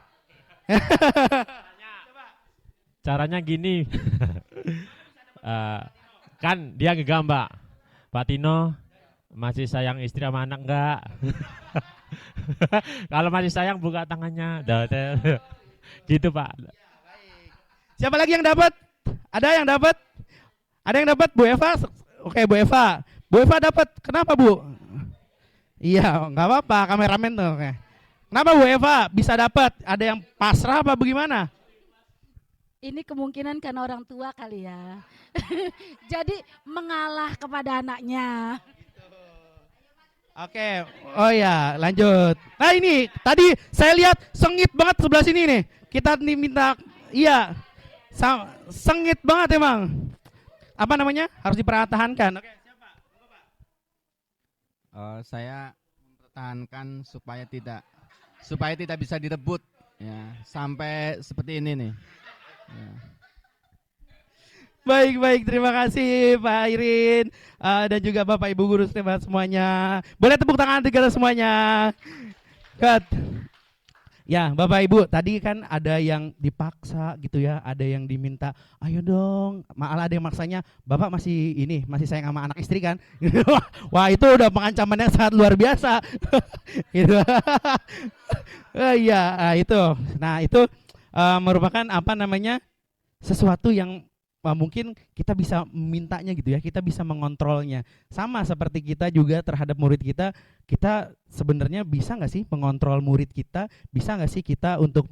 Caranya gini. Kan dia ngegambak, Pak Tino masih sayang istri sama anak enggak? Kalau masih sayang buka tangannya. Gitu Pak. Siapa lagi yang dapat? Ada yang dapat? Ada yang dapat? Bu Eva? Oke, Bu Eva. Bu Eva dapat. Kenapa Bu? Iya, nggak apa-apa, kameramen tuh. Oke. Kenapa Bu Eva bisa dapat? Ada yang pasrah apa bagaimana? Ini kemungkinan karena orang tua kali ya. Jadi mengalah kepada anaknya. Oke, oh ya, lanjut. Nah ini, tadi saya lihat sengit banget sebelah sini nih. Kita minta, iya, sengit banget emang. Apa namanya? Harus dipertahankan. Oke, siapa? Saya mempertahankan supaya tidak bisa direbut, ya, sampai seperti ini nih. Ya. Baik, terima kasih Pak Irin dan juga Bapak Ibu guru semuanya. Boleh tepuk tangan kita semuanya. Cut. Ya, Bapak Ibu, tadi kan ada yang dipaksa gitu ya, ada yang diminta, ayo dong, malah ada yang maksanya, Bapak masih sayang sama anak istri kan? Wah, itu udah pengancaman yang sangat luar biasa. Gitu. Iya, itu. Nah, itu merupakan apa namanya? Sesuatu yang mungkin kita bisa mintanya gitu ya, kita bisa mengontrolnya. Sama seperti kita juga terhadap murid kita sebenarnya bisa nggak sih mengontrol murid kita? Bisa nggak sih kita untuk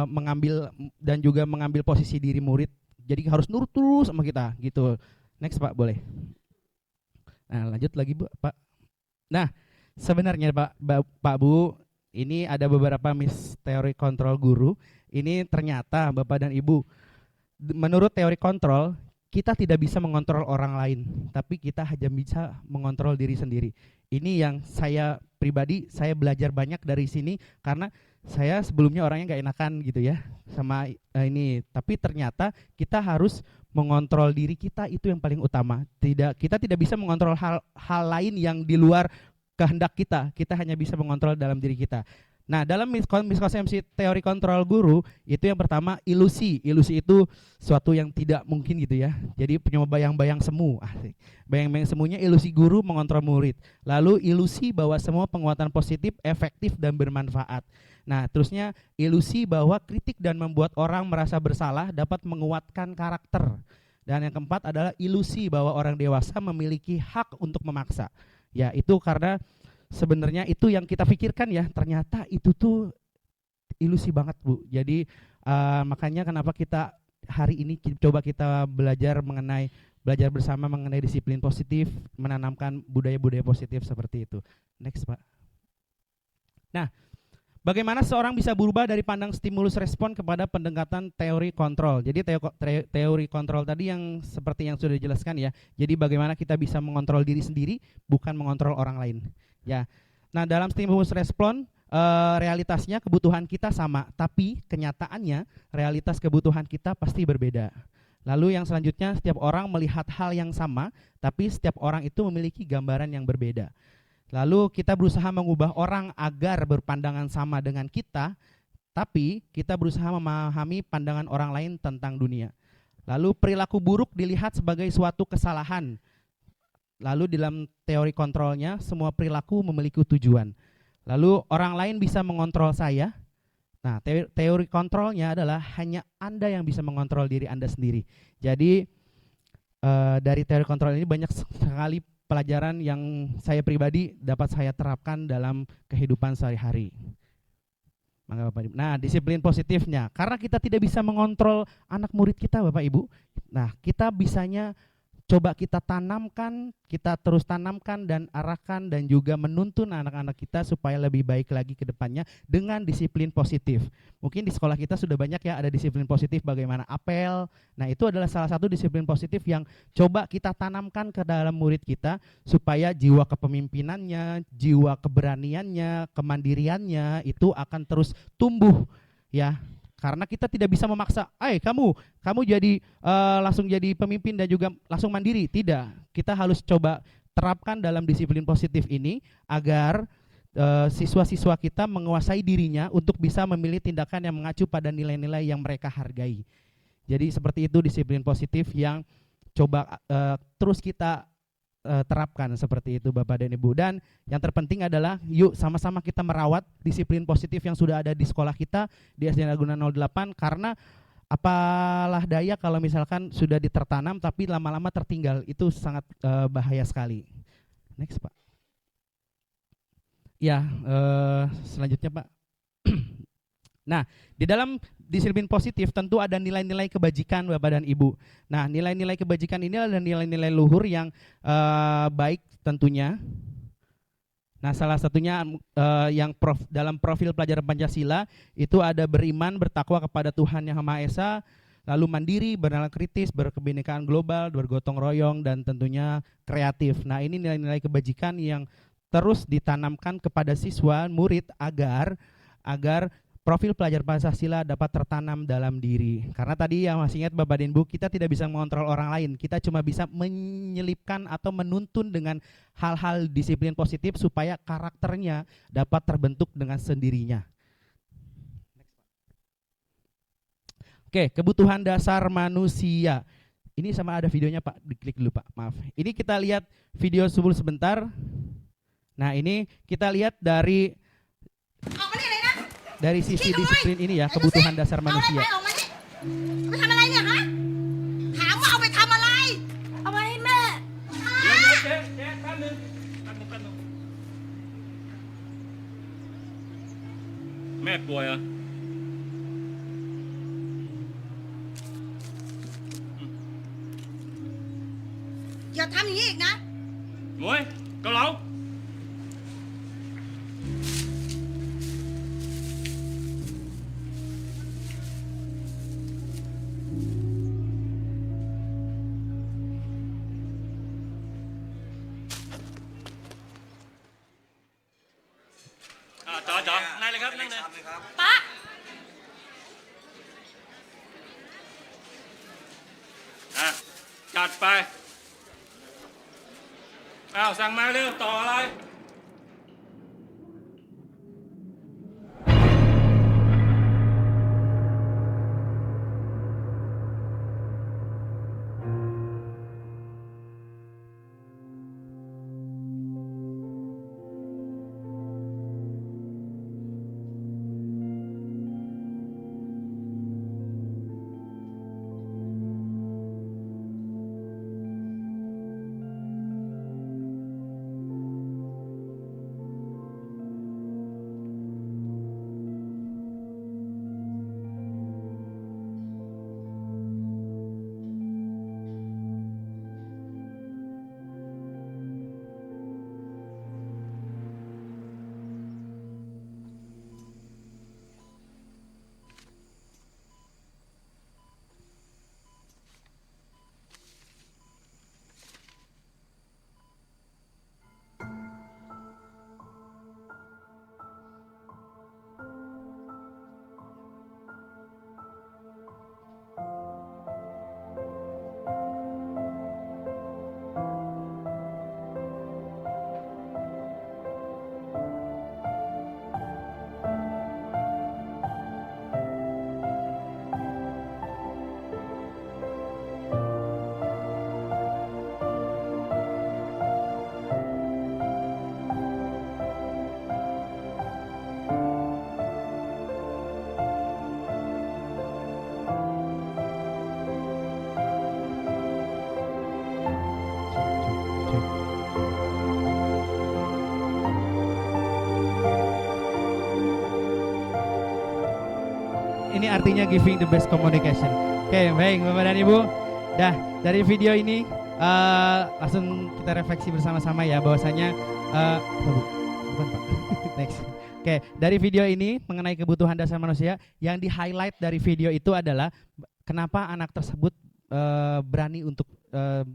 mengambil dan juga mengambil posisi diri murid? Jadi harus nurut terus sama kita gitu. Next Pak, boleh. Nah lanjut lagi Bu, Pak. Nah sebenarnya Pak Bu, ini ada beberapa teori kontrol guru. Ini ternyata Bapak dan Ibu, menurut teori kontrol, kita tidak bisa mengontrol orang lain, tapi kita hanya bisa mengontrol diri sendiri. Ini yang saya pribadi, saya belajar banyak dari sini, karena saya sebelumnya orangnya nggak enakan gitu ya, sama ini. Tapi ternyata kita harus mengontrol diri kita, itu yang paling utama. Kita tidak bisa mengontrol hal lain yang di luar kehendak kita hanya bisa mengontrol dalam diri kita. Nah, dalam miskonsepsi teori kontrol guru, itu yang pertama ilusi. Ilusi itu suatu yang tidak mungkin gitu ya. Jadi punya bayang-bayang semu. Bayang-bayang semuanya ilusi guru mengontrol murid. Lalu ilusi bahwa semua penguatan positif, efektif dan bermanfaat. Nah, terusnya ilusi bahwa kritik dan membuat orang merasa bersalah dapat menguatkan karakter. Dan yang keempat adalah ilusi bahwa orang dewasa memiliki hak untuk memaksa. Ya, itu karena sebenarnya itu yang kita pikirkan ya, ternyata itu tuh ilusi banget Bu. Jadi makanya kenapa kita hari ini coba kita belajar bersama mengenai disiplin positif, menanamkan budaya-budaya positif seperti itu. Next Pak. Nah, bagaimana seorang bisa berubah dari pandang stimulus respon kepada pendekatan teori kontrol. Jadi teori kontrol tadi yang seperti yang sudah dijelaskan ya. Jadi bagaimana kita bisa mengontrol diri sendiri, bukan mengontrol orang lain. Ya, nah dalam stimulus respon realitasnya kebutuhan kita sama, tapi kenyataannya realitas kebutuhan kita pasti berbeda. Lalu yang selanjutnya setiap orang melihat hal yang sama, tapi setiap orang itu memiliki gambaran yang berbeda. Lalu kita berusaha mengubah orang agar berpandangan sama dengan kita, tapi kita berusaha memahami pandangan orang lain tentang dunia. Lalu perilaku buruk dilihat sebagai suatu kesalahan. Lalu dalam teori kontrolnya, semua perilaku memiliki tujuan. Lalu orang lain bisa mengontrol saya. Nah, teori kontrolnya adalah hanya Anda yang bisa mengontrol diri Anda sendiri. Jadi dari teori kontrol ini banyak sekali pelajaran yang saya pribadi dapat saya terapkan dalam kehidupan sehari-hari. Nah, disiplin positifnya, karena kita tidak bisa mengontrol anak murid kita, Bapak Ibu. Nah, kita bisanya coba kita tanamkan, kita terus tanamkan dan arahkan dan juga menuntun anak-anak kita supaya lebih baik lagi ke depannya dengan disiplin positif. Mungkin di sekolah kita sudah banyak ya ada disiplin positif bagaimana apel. Nah, itu adalah salah satu disiplin positif yang coba kita tanamkan ke dalam murid kita supaya jiwa kepemimpinannya, jiwa keberaniannya, kemandiriannya itu akan terus tumbuh ya. Karena kita tidak bisa memaksa, kamu jadi langsung jadi pemimpin dan juga langsung mandiri. Tidak, kita harus coba terapkan dalam disiplin positif ini agar siswa-siswa kita menguasai dirinya untuk bisa memilih tindakan yang mengacu pada nilai-nilai yang mereka hargai. Jadi seperti itu disiplin positif yang coba terus kita terapkan seperti itu Bapak dan Ibu. Dan yang terpenting adalah yuk sama-sama kita merawat disiplin positif yang sudah ada di sekolah kita di SD Laguna 08, karena apalah daya kalau misalkan sudah ditertanam tapi lama-lama tertinggal, itu sangat bahaya sekali. Next Pak. Ya, selanjutnya Pak. Nah, di dalam disiplin positif tentu ada nilai-nilai kebajikan Bapak dan Ibu. Nah, nilai-nilai kebajikan ini adalah nilai-nilai luhur yang baik tentunya. Nah, salah satunya yang dalam profil pelajaran Pancasila itu ada beriman, bertakwa kepada Tuhan Yang Maha Esa, lalu mandiri, bernalar kritis, berkebinekaan global, bergotong royong, dan tentunya kreatif. Nah, ini nilai-nilai kebajikan yang terus ditanamkan kepada siswa, murid agar profil pelajar Pancasila dapat tertanam dalam diri. Karena tadi yang masih ingat Bapak dan Ibu, kita tidak bisa mengontrol orang lain. Kita cuma bisa menyelipkan atau menuntun dengan hal-hal disiplin positif supaya karakternya dapat terbentuk dengan sendirinya. Oke, kebutuhan dasar manusia. Ini sama ada videonya Pak, diklik dulu Pak, maaf. Ini kita lihat video sebentar. Nah, ini kita lihat dari sisi disiplin ini ya, kebutuhan dasar manusia. ไปทำอะไรเนี่ยฮะถามว่าเอาไปทำอะไรเอาไปให้แม่เจ๊แป๊บนึงแม่ป่วยเหรออย่าทำอย่างนี้อีกนะหมวยเกาเหลา จ๋อนั่งเลยครับนั่งเลยป๊าจัดไปสั่งมาเร็วต่ออะไร ini artinya giving the best communication. Oke, baik Bapak dan Ibu. Dah, dari video ini langsung kita refleksi bersama-sama ya bahwasanya bukan Pak. Next. Oke, dari video ini mengenai kebutuhan dasar manusia, yang di-highlight dari video itu adalah kenapa anak tersebut berani untuk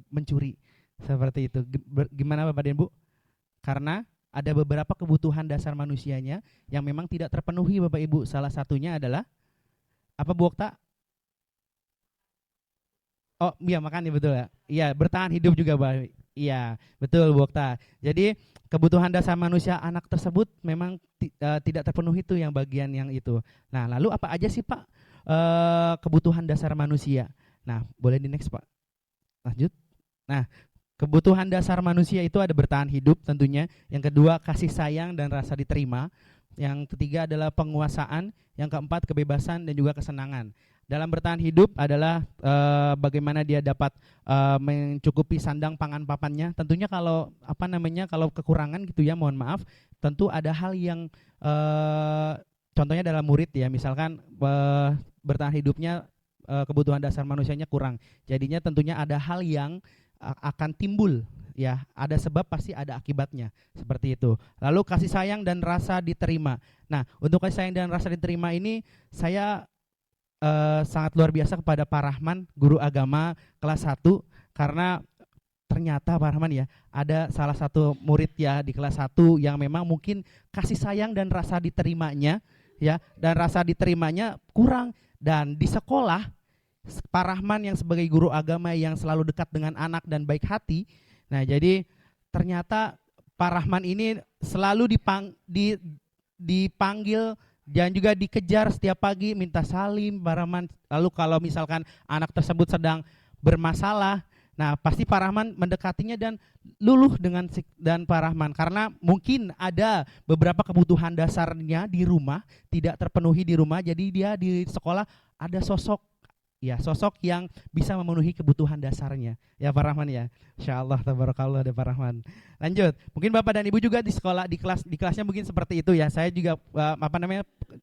mencuri. Seperti itu. Gimana Bapak dan Ibu? Karena ada beberapa kebutuhan dasar manusianya yang memang tidak terpenuhi Bapak Ibu. Salah satunya adalah apa Bu Okta? Oh iya makan ya, betul ya. Iya, bertahan hidup juga Pak. Iya, betul Bu Okta. Jadi kebutuhan dasar manusia anak tersebut memang tidak terpenuhi itu yang bagian yang itu. Nah, lalu apa aja sih Pak kebutuhan dasar manusia? Nah, boleh di next Pak. Lanjut. Nah, kebutuhan dasar manusia itu ada bertahan hidup tentunya. Yang kedua kasih sayang dan rasa diterima. Yang ketiga adalah penguasaan. Yang keempat kebebasan dan juga kesenangan. Dalam bertahan hidup adalah bagaimana dia dapat mencukupi sandang pangan papannya. Tentunya kalau kalau kekurangan gitu ya, mohon maaf. Tentu ada hal yang contohnya dalam murid ya, misalkan bertahan hidupnya kebutuhan dasar manusianya kurang. Jadinya tentunya ada hal yang akan timbul ya, ada sebab pasti ada akibatnya seperti itu. Lalu kasih sayang dan rasa diterima. Nah, untuk kasih sayang dan rasa diterima ini saya sangat luar biasa kepada Pak Rahman, guru agama kelas 1, karena ternyata Pak Rahman ya, ada salah satu murid ya di kelas 1 yang memang mungkin kasih sayang dan rasa diterimanya ya, dan rasa diterimanya kurang. Dan di sekolah Pak Rahman yang sebagai guru agama yang selalu dekat dengan anak dan baik hati, nah jadi ternyata Pak Rahman ini selalu dipanggil dan juga dikejar setiap pagi minta salim Pak Rahman. Lalu kalau misalkan anak tersebut sedang bermasalah, nah pasti Pak Rahman mendekatinya dan luluh dengan Pak Rahman, karena mungkin ada beberapa kebutuhan dasarnya di rumah tidak terpenuhi di rumah. Jadi dia di sekolah ada sosok yang bisa memenuhi kebutuhan dasarnya ya Pak Rahman ya. Insyaallah tabarakallah ada Pak Rahman. Lanjut, mungkin Bapak dan Ibu juga di sekolah di kelasnya mungkin seperti itu ya. Saya juga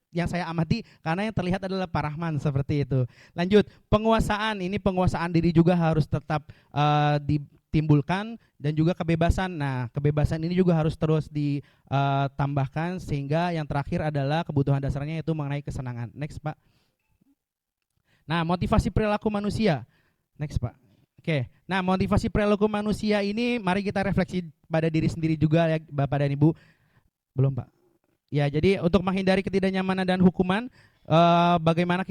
yang saya amati karena yang terlihat adalah Pak Rahman seperti itu. Lanjut, penguasaan. Ini penguasaan diri juga harus tetap ditimbulkan, dan juga kebebasan. Nah, kebebasan ini juga harus terus ditambahkan, sehingga yang terakhir adalah kebutuhan dasarnya yaitu mengenai kesenangan. Next Pak. Nah, motivasi perilaku manusia. Next Pak. Oke. Nah, motivasi perilaku manusia ini mari kita refleksi pada diri sendiri juga ya Bapak dan Ibu. Belum Pak. Ya, jadi untuk menghindari ketidaknyamanan dan hukuman, bagaimana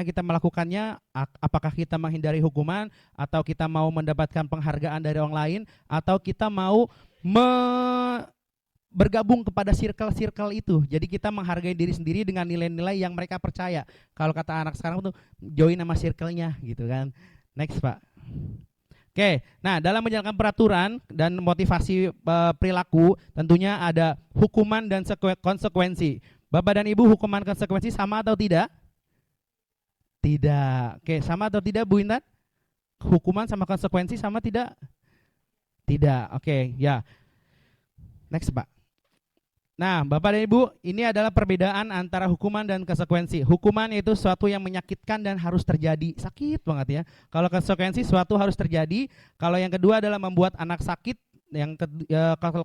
kita melakukannya? Apakah kita menghindari hukuman, atau kita mau mendapatkan penghargaan dari orang lain, atau kita mau bergabung kepada circle-circle itu. Jadi kita menghargai diri sendiri dengan nilai-nilai yang mereka percaya. Kalau kata anak sekarang tuh join sama circle-nya gitu kan. Next Pak. Oke, nah dalam menjalankan peraturan dan motivasi perilaku tentunya ada hukuman dan konsekuensi. Bapak dan Ibu, hukuman konsekuensi sama atau tidak? Tidak. Oke, sama atau tidak Bu Intan? Hukuman sama konsekuensi sama tidak? Tidak. Oke, ya. Next Pak. Nah, Bapak dan Ibu, ini adalah perbedaan antara hukuman dan konsekuensi. Hukuman itu suatu yang menyakitkan dan harus terjadi. Sakit banget ya. Kalau konsekuensi suatu harus terjadi. Kalau yang kedua adalah membuat anak sakit.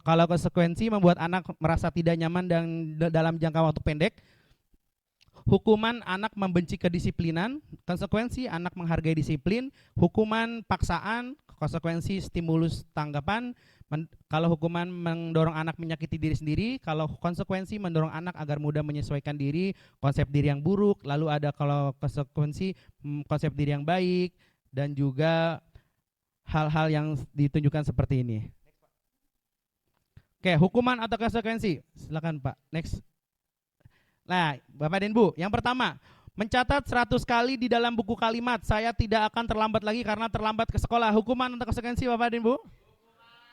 Kalau konsekuensi membuat anak merasa tidak nyaman dan dalam jangka waktu pendek. Hukuman anak membenci kedisiplinan. Konsekuensi anak menghargai disiplin. Hukuman paksaan, konsekuensi stimulus tanggapan. Kalau hukuman mendorong anak menyakiti diri sendiri, kalau konsekuensi mendorong anak agar mudah menyesuaikan diri, konsep diri yang buruk. Lalu ada kalau konsekuensi konsep diri yang baik, dan juga hal-hal yang ditunjukkan seperti ini. Oke, hukuman atau konsekuensi? Silakan Pak. Next. Nah, Bapak dan Bu, yang pertama, mencatat 100 kali di dalam buku kalimat, saya tidak akan terlambat lagi karena terlambat ke sekolah. Hukuman atau konsekuensi Bapak dan Bu?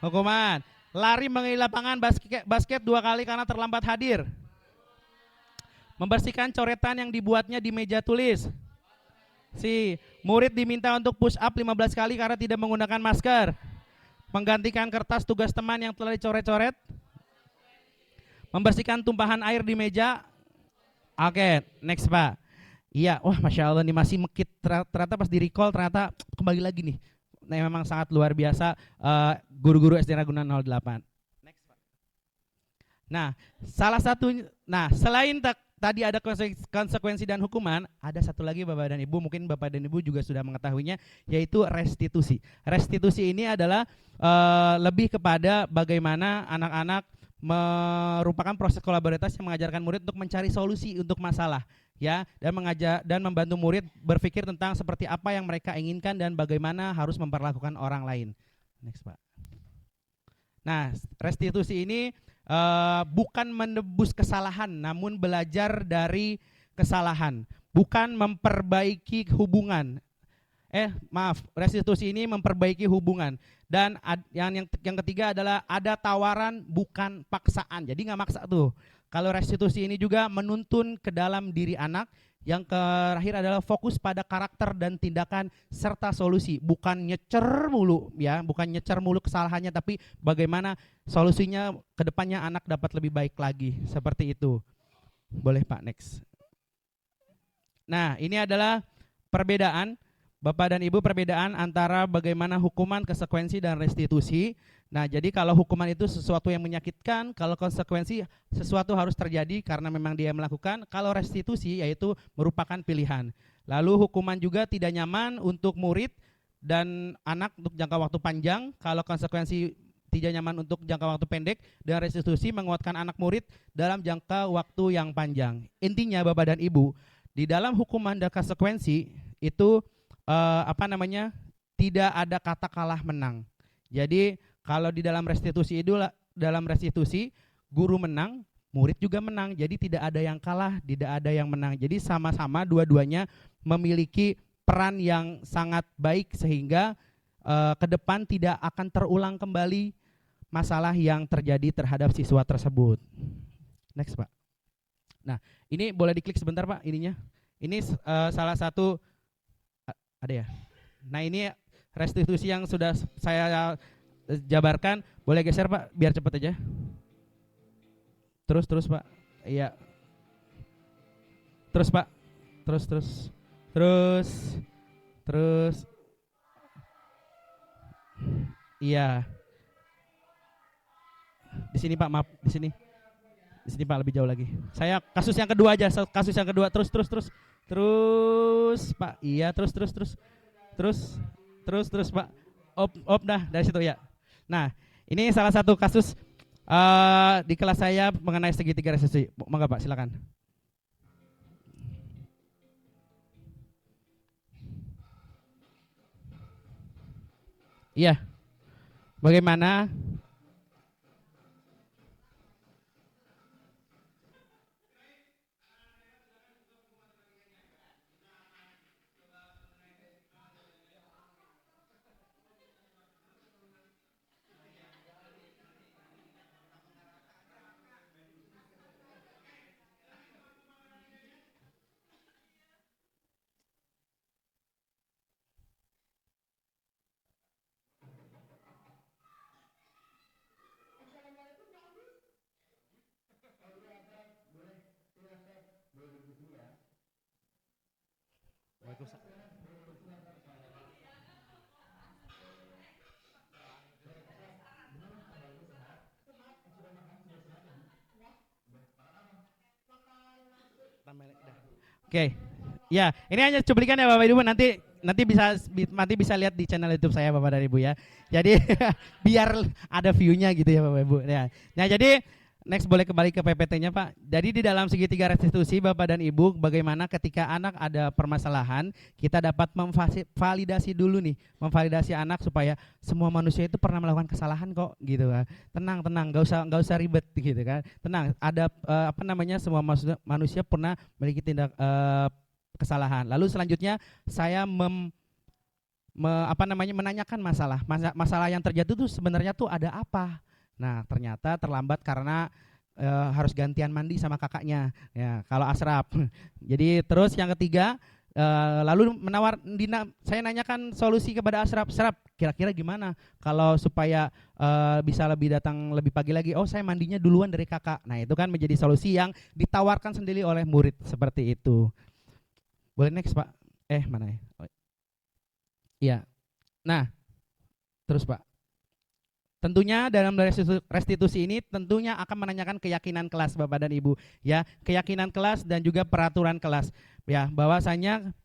Hukuman. Lari mengelilingi lapangan basket 2 kali karena terlambat hadir. Membersihkan coretan yang dibuatnya di meja tulis. Si murid diminta untuk push up 15 kali karena tidak menggunakan masker. Menggantikan kertas tugas teman yang telah dicoret-coret. Membersihkan tumpahan air di meja. Oke, next Pak. Iya, wah Masya Allah nih masih mekit, ternyata pas di recall ternyata kembali lagi nih. Nah, memang sangat luar biasa guru-guru SD Ragunan 08. Next, Pak. Nah, selain tadi ada konsekuensi dan hukuman, ada satu lagi Bapak dan Ibu, mungkin Bapak dan Ibu juga sudah mengetahuinya, yaitu restitusi. Restitusi ini adalah lebih kepada bagaimana anak-anak merupakan proses kolaboratif yang mengajarkan murid untuk mencari solusi untuk masalah, ya, dan membantu murid berpikir tentang seperti apa yang mereka inginkan dan bagaimana harus memperlakukan orang lain. Next, Pak. Nah, restitusi ini bukan menebus kesalahan, namun belajar dari kesalahan, bukan memperbaiki hubungan. Restitusi ini memperbaiki hubungan. Dan yang ketiga adalah ada tawaran bukan paksaan. Jadi nggak maksa tuh. Kalau restitusi ini juga menuntun ke dalam diri anak. Yang terakhir adalah fokus pada karakter dan tindakan serta solusi. Bukan nyecer mulu ya, bukan nyecer mulu kesalahannya, tapi bagaimana solusinya ke depannya anak dapat lebih baik lagi. Seperti itu. Boleh Pak, next. Nah, ini adalah perbedaan Bapak dan Ibu, perbedaan antara bagaimana hukuman, konsekuensi, dan restitusi. Nah, jadi kalau hukuman itu sesuatu yang menyakitkan, kalau konsekuensi sesuatu harus terjadi karena memang dia melakukan, kalau restitusi yaitu merupakan pilihan. Lalu hukuman juga tidak nyaman untuk murid dan anak untuk jangka waktu panjang, kalau konsekuensi tidak nyaman untuk jangka waktu pendek, dan restitusi menguatkan anak murid dalam jangka waktu yang panjang. Intinya Bapak dan Ibu, di dalam hukuman dan konsekuensi itu tidak ada kata kalah menang. Jadi kalau di dalam restitusi guru menang, murid juga menang. Jadi tidak ada yang kalah, tidak ada yang menang. Jadi sama-sama dua-duanya memiliki peran yang sangat baik sehingga ke depan tidak akan terulang kembali masalah yang terjadi terhadap siswa tersebut. Next, Pak. Nah, ini boleh diklik sebentar, Pak, ininya. Ini salah satu ada ya. Nah, ini restitusi yang sudah saya jabarkan. Boleh geser Pak, biar cepat aja. Terus Pak. Iya. Terus Pak. Terus. Iya. Di sini Pak, maaf, di sini. Di sini Pak, lebih jauh lagi. Saya kasus yang kedua aja, kasus yang kedua. Terus Pak. Iya, terus Pak. Op dah dari situ ya. Nah, ini salah satu kasus di kelas saya mengenai segitiga restitusi. Monggo Pak, silakan. Iya. Bagaimana? Oke. Ya, ini hanya cuplikan ya Bapak Ibu, nanti bisa lihat di channel YouTube saya Bapak dan Ibu ya. Jadi biar ada view-nya gitu ya Bapak Ibu ya. Nah, jadi next boleh kembali ke PPT-nya Pak. Jadi di dalam segitiga restitusi Bapak dan Ibu, bagaimana ketika anak ada permasalahan, kita dapat memvalidasi dulu nih, memvalidasi anak supaya semua manusia itu pernah melakukan kesalahan kok gitu kan. Tenang, nggak usah ribet gitu kan. Tenang, ada semua manusia pernah memiliki tindak kesalahan. Lalu selanjutnya saya menanyakan masalah yang terjadi itu sebenarnya tuh ada apa. Nah, ternyata terlambat karena harus gantian mandi sama kakaknya. Ya, kalau Asraf. Jadi terus yang ketiga, lalu saya nanyakan solusi kepada Asraf. Asraf, kira-kira gimana kalau supaya bisa datang lebih pagi lagi? Oh, saya mandinya duluan dari kakak. Nah, itu kan menjadi solusi yang ditawarkan sendiri oleh murid seperti itu. Boleh next Pak? Mana ya? Oh, iya. Nah, terus Pak. Tentunya dalam restitusi ini tentunya akan menanyakan keyakinan kelas Bapak dan Ibu, ya, keyakinan kelas dan juga peraturan kelas, ya, bahwasanya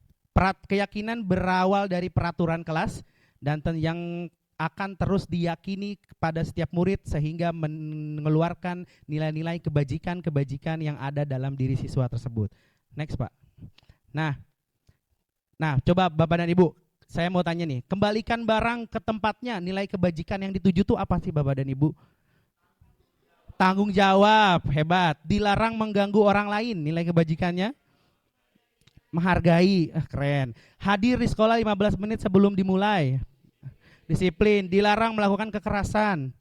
keyakinan berawal dari peraturan kelas dan yang akan terus diyakini kepada setiap murid sehingga mengeluarkan nilai-nilai kebajikan-kebajikan yang ada dalam diri siswa tersebut. Next Pak. Nah, coba Bapak dan Ibu, saya mau tanya nih, kembalikan barang ke tempatnya, nilai kebajikan yang dituju tuh apa sih Bapak dan Ibu? Tanggung jawab, hebat. Dilarang mengganggu orang lain, nilai kebajikannya? Menghargai, keren. Hadir di sekolah 15 menit sebelum dimulai. Disiplin, dilarang melakukan kekerasan.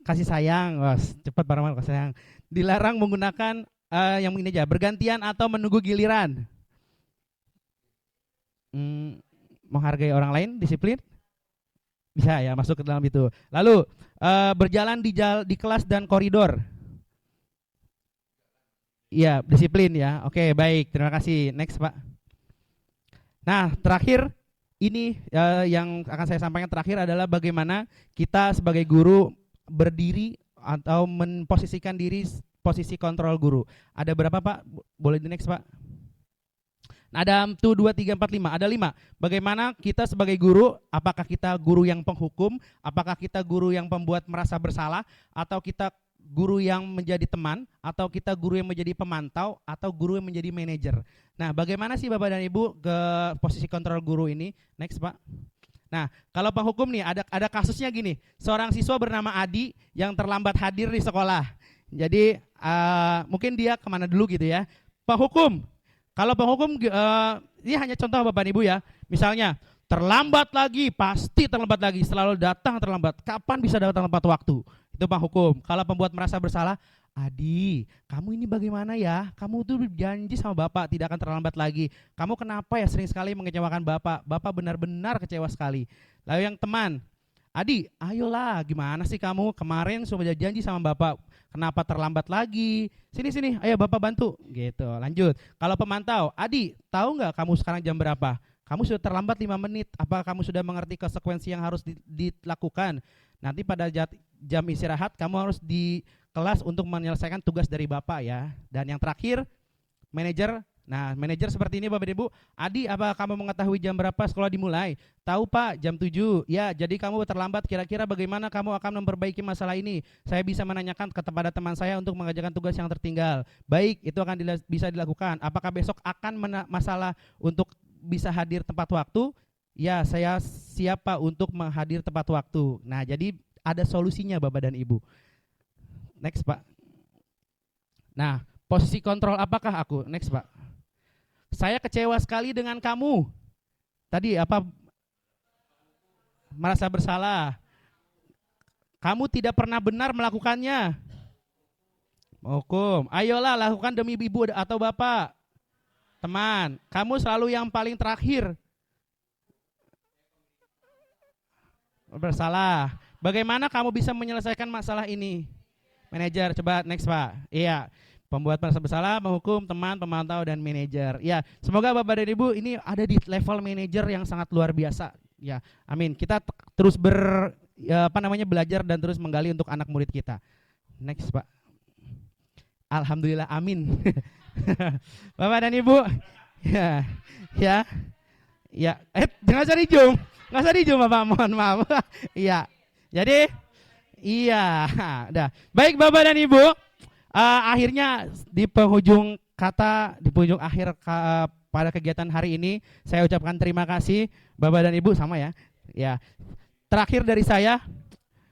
Kasih sayang, cepat barang kasih sayang. Dilarang menggunakan yang ini aja, bergantian atau menunggu giliran. Menghargai orang lain, disiplin, bisa ya masuk ke dalam itu. Lalu berjalan di kelas dan koridor. Iya, disiplin ya. Oke, baik, terima kasih. Next Pak. Nah, terakhir ini yang akan saya sampaikan terakhir adalah bagaimana kita sebagai guru berdiri atau memposisikan diri posisi kontrol guru. Ada berapa Pak? Boleh di next Pak? Ada 1, 2, 3, 4, 5. Ada 5. Bagaimana kita sebagai guru, apakah kita guru yang penghukum, apakah kita guru yang pembuat merasa bersalah, atau kita guru yang menjadi teman, atau kita guru yang menjadi pemantau, atau guru yang menjadi manajer. Nah, bagaimana sih Bapak dan Ibu ke posisi kontrol guru ini? Next Pak. Nah, kalau penghukum nih ada kasusnya gini. Seorang siswa bernama Adi yang terlambat hadir di sekolah. Jadi mungkin dia kemana dulu gitu ya. Penghukum. Kalau penghukum ini hanya contoh Bapak Ibu ya. Misalnya terlambat lagi, pasti terlambat lagi, selalu datang terlambat. Kapan bisa datang tepat waktu? Itu penghukum. Kalau pembuat merasa bersalah, Adi, kamu ini bagaimana ya? Kamu tuh janji sama Bapak tidak akan terlambat lagi. Kamu kenapa ya sering sekali mengecewakan Bapak? Bapak benar-benar kecewa sekali. Lalu yang teman, Adi, ayolah, gimana sih kamu? Kemarin sudah janji sama Bapak, kenapa terlambat lagi? Sini, ayo Bapak bantu. Gitu, lanjut. Kalau pemantau, Adi, tahu nggak kamu sekarang jam berapa? Kamu sudah terlambat 5 menit. Apa kamu sudah mengerti konsekuensi yang harus dilakukan? Nanti pada jam istirahat, kamu harus di kelas untuk menyelesaikan tugas dari Bapak ya. Dan yang terakhir, manajer. Nah, manajer seperti ini Bapak Ibu. Adi, apa kamu mengetahui jam berapa sekolah dimulai? Tahu Pak, jam 7. Ya, jadi kamu terlambat, kira-kira bagaimana kamu akan memperbaiki masalah ini? Saya bisa menanyakan kepada teman saya untuk mengerjakan tugas yang tertinggal. Baik, itu akan bisa dilakukan. Apakah besok akan masalah untuk bisa hadir tepat waktu? Ya, saya siap Pak untuk menghadir tepat waktu. Nah, jadi ada solusinya Bapak dan Ibu. Next Pak. Nah, posisi kontrol apakah aku? Next Pak. Saya kecewa sekali dengan kamu. Tadi apa? Merasa bersalah. Kamu tidak pernah benar melakukannya. Hukum. Ayolah lakukan demi ibu atau bapak. Teman, kamu selalu yang paling terakhir. Bersalah. Bagaimana kamu bisa menyelesaikan masalah ini? Manajer, coba next Pak. Iya. Pembuat merasa bersalah, menghukum, teman, pemantau, dan manajer. Ya, semoga Bapak dan Ibu ini ada di level manajer yang sangat luar biasa. Ya, amin. Kita terus belajar dan terus menggali untuk anak murid kita. Next Pak. Alhamdulillah, amin. Bapak dan Ibu, ya, jangan usah dijum, nggak usah dijum Bapak, mohon maaf. Iya, jadi, iya, dah. Baik Bapak dan Ibu. Akhirnya di penghujung akhir pada kegiatan hari ini saya ucapkan terima kasih Bapak dan Ibu sama ya. Ya. Terakhir dari saya,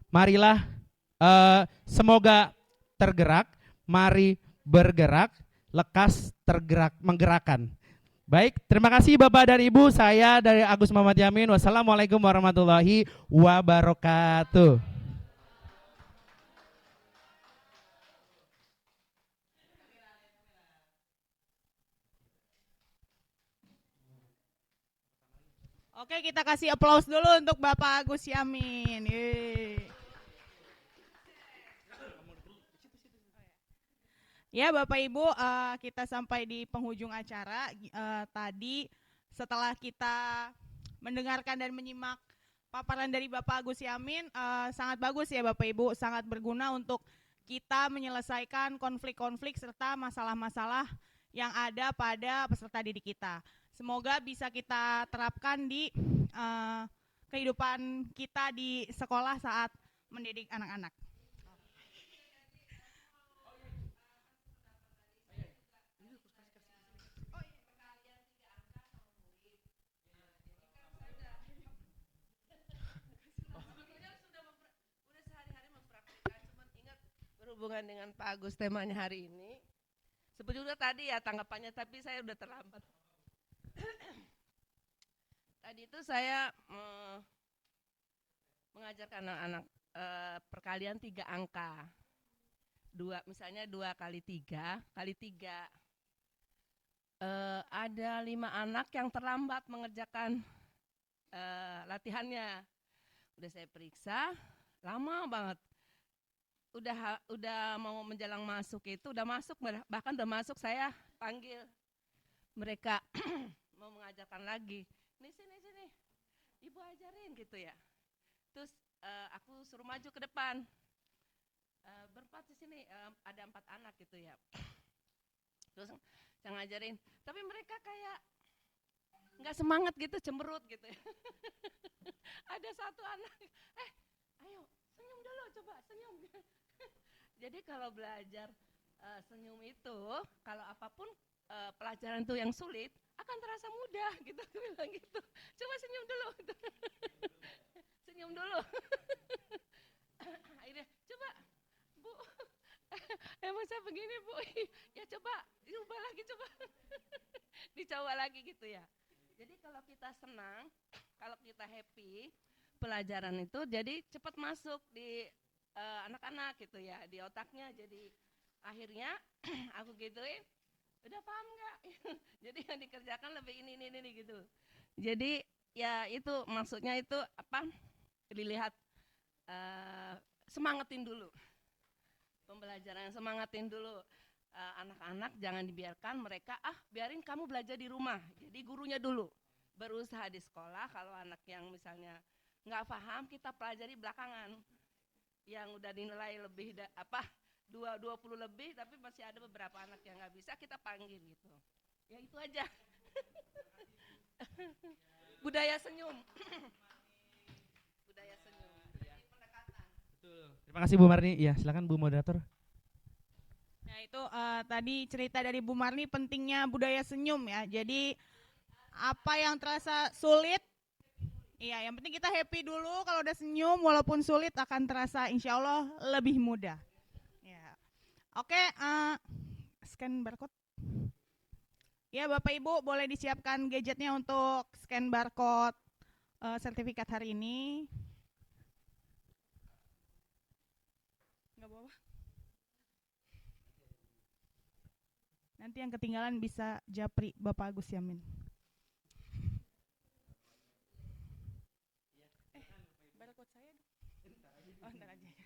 marilah semoga tergerak, mari bergerak, lekas tergerak menggerakkan. Baik, terima kasih Bapak dan Ibu. Saya dari Agus Muhammad Yamin. Wassalamualaikum warahmatullahi wabarakatuh. Oke, kita kasih aplaus dulu untuk Bapak Agus Yamin. Yeay. Ya Bapak Ibu, kita sampai di penghujung acara. Tadi setelah kita mendengarkan dan menyimak paparan dari Bapak Agus Yamin, sangat bagus ya Bapak Ibu, sangat berguna untuk kita menyelesaikan konflik-konflik serta masalah-masalah yang ada pada peserta didik kita. Semoga bisa kita terapkan di kehidupan kita di sekolah saat mendidik anak-anak. Berhubungan dengan Pak Agus temanya hari ini, sebetulnya tadi ya tanggapannya, tapi saya udah terlambat. Tadi itu saya mengajarkan anak-anak perkalian 3 angka. Misalnya 2 kali 3 kali 3. Ada 5 anak yang terlambat mengerjakan latihannya. Udah saya periksa, lama banget. Udah mau menjelang masuk itu, bahkan udah masuk saya panggil mereka mau mengajarkan lagi. Nih sini, ibu ajarin gitu ya. Terus aku suruh maju ke depan. Berempat di sini, ada 4 anak gitu ya. Terus saya ngajarin, tapi mereka kayak nggak semangat gitu, cemberut gitu ya. Ada 1 anak, ayo senyum dulu, coba senyum. Jadi kalau belajar senyum itu, kalau apapun pelajaran itu yang sulit akan terasa mudah gitu. Aku bilang gitu. Coba senyum dulu. Senyum dulu. Akhirnya coba Bu, emang saya begini Bu, ya coba diubah lagi, coba dicoba lagi gitu ya. Jadi kalau kita senang, kalau kita happy, pelajaran itu jadi cepat masuk di anak-anak gitu ya, di otaknya. Jadi akhirnya aku gituin, udah paham nggak? Jadi yang dikerjakan lebih ini gitu. Jadi ya itu maksudnya itu apa? Dilihat semangatin dulu pembelajaran, semangatin dulu anak-anak, jangan dibiarkan mereka biarin kamu belajar di rumah. Jadi gurunya dulu berusaha di sekolah. Kalau anak yang misalnya nggak paham, kita pelajari belakangan. Yang udah dinilai lebih 20 lebih, tapi masih ada beberapa anak yang nggak bisa, kita panggil gitu. Ya itu aja. Budaya senyum. Budaya senyum. Betul. Terima kasih Bu Marni. Ya, silakan Bu moderator. Nah itu tadi cerita dari Bu Marni pentingnya budaya senyum ya. Jadi apa yang terasa sulit, iya, yang penting kita happy dulu. Kalau udah senyum, walaupun sulit akan terasa insya Allah lebih mudah. Ya. Oke, scan barcode. Ya Bapak Ibu boleh disiapkan gadgetnya untuk scan barcode sertifikat hari ini. Nggak bawa. Nanti yang ketinggalan bisa japri Bapak Agus Yamin. Barcode saya dong. Oh, ntar aja ya.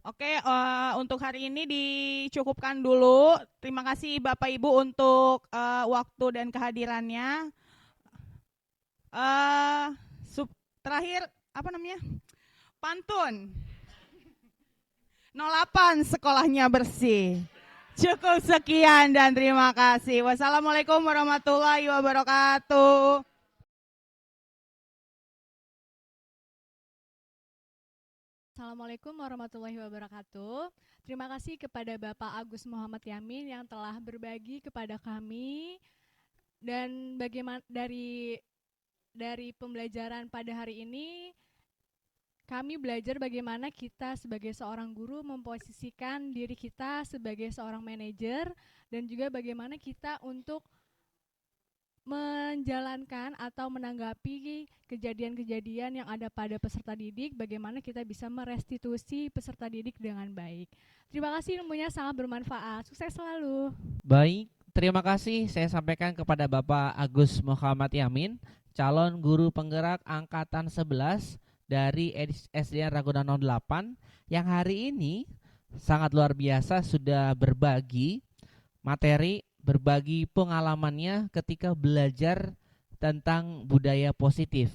Oke, untuk hari ini dicukupkan dulu. Terima kasih Bapak Ibu untuk waktu dan kehadirannya. Terakhir, apa namanya? Pantun. 08 sekolahnya bersih. Cukup sekian dan terima kasih. Wassalamualaikum warahmatullahi wabarakatuh. Assalamualaikum warahmatullahi wabarakatuh. Terima kasih kepada Bapak Agus Muhammad Yamin yang telah berbagi kepada kami dan bagaimana dari dari pembelajaran pada hari ini, kami belajar bagaimana kita sebagai seorang guru memposisikan diri kita sebagai seorang manajer dan juga bagaimana kita untuk menjalankan atau menanggapi kejadian-kejadian yang ada pada peserta didik, bagaimana kita bisa merestitusi peserta didik dengan baik. Terima kasih, ilmunya sangat bermanfaat. Sukses selalu. Baik, terima kasih saya sampaikan kepada Bapak Agus Muhammad Yamin, calon guru penggerak angkatan 11 dari SDN Ragunan 08 yang hari ini sangat luar biasa sudah berbagi materi, berbagi pengalamannya ketika belajar tentang budaya positif.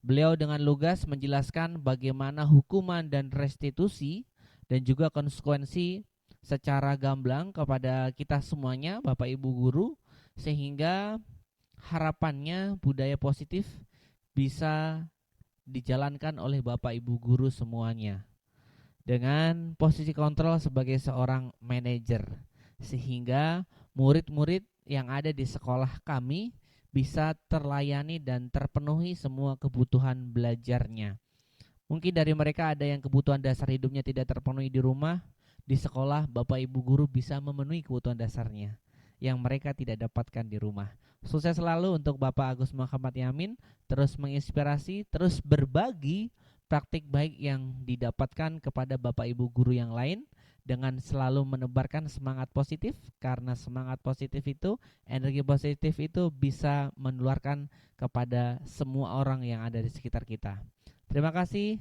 Beliau dengan lugas menjelaskan bagaimana hukuman dan restitusi dan juga konsekuensi secara gamblang kepada kita semuanya, Bapak Ibu guru, sehingga harapannya budaya positif bisa dijalankan oleh Bapak Ibu guru semuanya dengan posisi kontrol sebagai seorang manajer, sehingga murid-murid yang ada di sekolah kami bisa terlayani dan terpenuhi semua kebutuhan belajarnya. Mungkin dari mereka ada yang kebutuhan dasar hidupnya tidak terpenuhi di rumah, di sekolah Bapak Ibu guru bisa memenuhi kebutuhan dasarnya yang mereka tidak dapatkan di rumah. Sukses selalu untuk Bapak Agus Muhammad Yamin, terus menginspirasi, terus berbagi praktik baik yang didapatkan kepada Bapak Ibu guru yang lain dengan selalu menebarkan semangat positif, karena semangat positif itu, energi positif itu bisa menularkan kepada semua orang yang ada di sekitar kita. Terima kasih,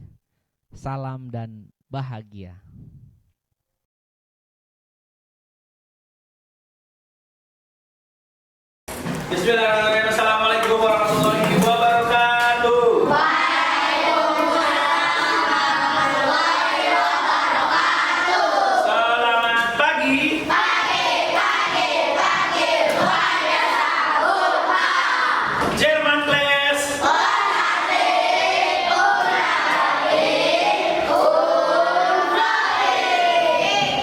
salam dan bahagia. Bismillahirrahmanirrahim. Assalamualaikum warahmatullahi wabarakatuh. Selamat pagi. Jerman class.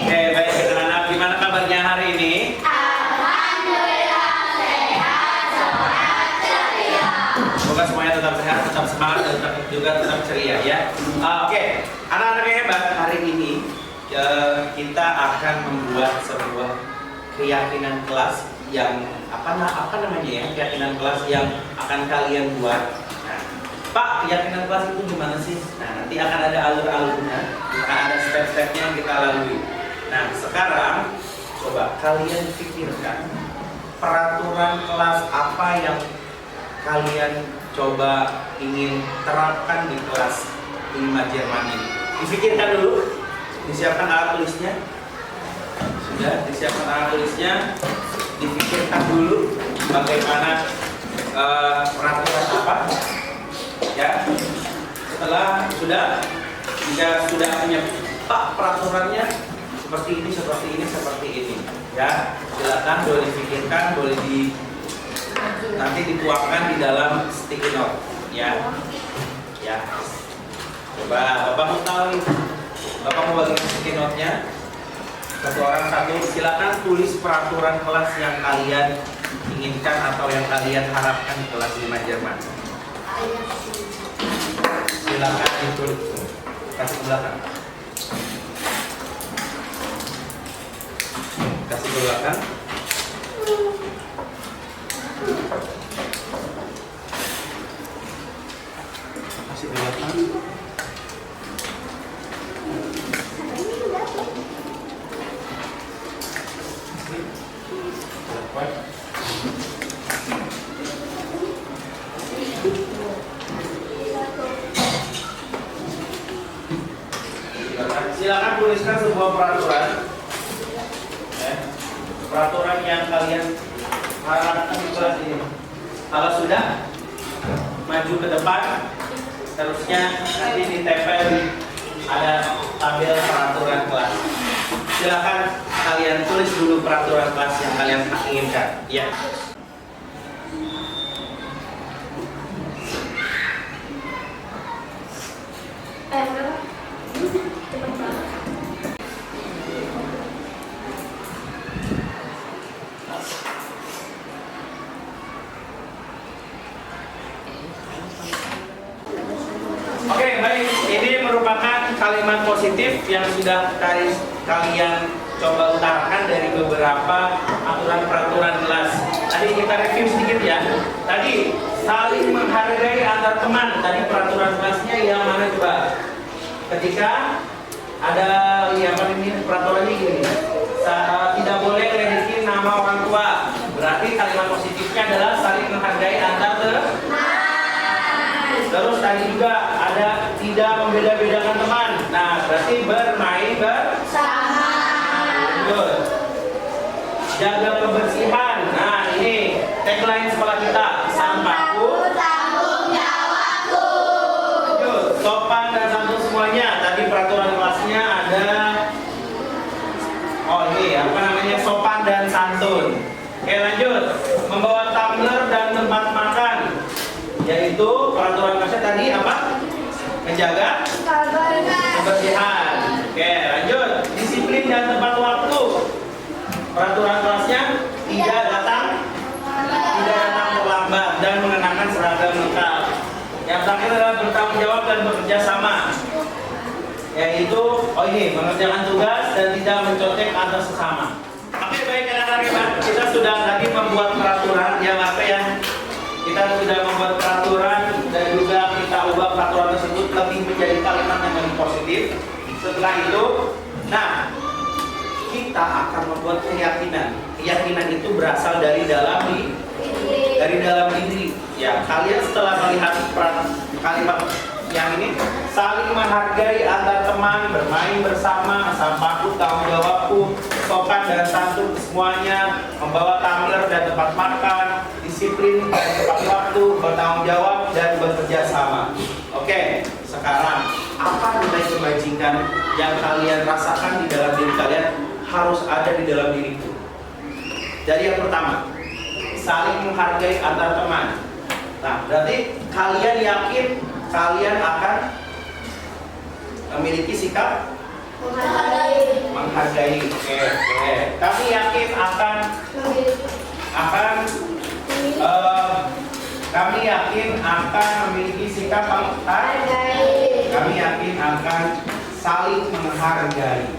Oke, baik anak-anak, gimana kabarnya hari ini? Semoga semuanya tetap sehat, tetap semangat, dan tetap ceria ya. Oke, anak-anak yang hebat, hari ini kita akan membuat sebuah keyakinan kelas yang apa namanya ya, keyakinan kelas yang akan kalian buat. Nah, Pak, keyakinan kelas itu gimana sih? Nah, nanti akan ada alur-alurnya, akan ada step-stepnya yang kita lalui. Nah, sekarang coba kalian pikirkan peraturan kelas apa yang kalian coba ingin terapkan di kelas 5 Jerman ini. Dipikirkan dulu, disiapkan alat tulisnya. Sudah disiapkan alat tulisnya, dipikirkan dulu bagaimana peraturan apa. Ya, setelah jika sudah punya peraturannya seperti ini, seperti ini, seperti ini. Ya, silakan boleh dipikirkan, boleh nanti dituangkan di dalam sticky note, ya. Coba Bapak mau tahu nih, Bapak mau bagikan sticky note-nya. Satu orang satu, silakan tulis peraturan kelas yang kalian inginkan atau yang kalian harapkan di kelas 5 Jerman. Silakan ditulis, kasih ke belakang. Kasih ke belakang. Kasih ke belakang. Silakan tuliskan sebuah peraturan, peraturan yang kalian harapkan di kelas ini. Kalau sudah, maju ke depan, terusnya nanti ditempel ada tabel peraturan kelas. Silakan kalian tulis dulu peraturan kelas yang kalian inginkan. Ya. Oke, baik. Ini merupakan kalimat positif yang sudah kalian coba utarakan dari beberapa aturan-peraturan kelas. Tadi kita review sedikit ya. Tadi saling menghargai antar teman. Tadi peraturan kelasnya yang mana coba? Ketika ada ini peraturannya gini. Tidak boleh ngeledekin nama orang tua. Berarti kalimat positifnya adalah saling menghargai antar teman. Terus tadi juga ada tidak membeda-bedakan teman. Nah, berarti bermain bersama. Lanjut. Jaga kebersihan. Nah, ini tagline sekolah kita. Sampahku tanggung jawabku. Lanjut. Sopan dan santun semuanya. Tadi peraturan kelasnya ada. Oh, ini apa namanya? Sopan dan santun. Oke, lanjut. Membawa tumbler dan tempat makan. Yaitu peraturan kelasnya tadi apa? Menjaga kebersihan. Oke, lanjut. Disiplin dan tepat waktu. Peraturan kelasnya tidak datang terlambat dan mengenakan seragam lengkap. Yang terakhir adalah bertanggung jawab dan bekerja sama. Yaitu mengerjakan tugas dan tidak mencontek antar sesama. Oke, baik anak-anak, kita sudah tadi membuat peraturan yang kita sudah membuat peraturan dan juga kita ubah peraturan tersebut lebih menjadi kalimat yang lebih positif. Setelah itu, kita akan membuat keyakinan. Keyakinan itu berasal dari dalam diri. Ya, kalian setelah melihat kalimat yang ini, saling menghargai antar teman, bermain bersama, sampahku tanggung jawabku, sopan dan santun semuanya, membawa tumbler dan tempat makan, disiplin dan tepat waktu, bertanggung jawab dan bekerja sama. Oke, sekarang apa nilai kebajikan yang kalian rasakan di dalam diri kalian harus ada di dalam diriku? Jadi yang pertama, saling menghargai antar teman. Nah, berarti kalian yakin kalian akan memiliki sikap menghargai. Oke. Kami yakin kami yakin akan memiliki sikap menghargai. Kami yakin akan saling menghargai.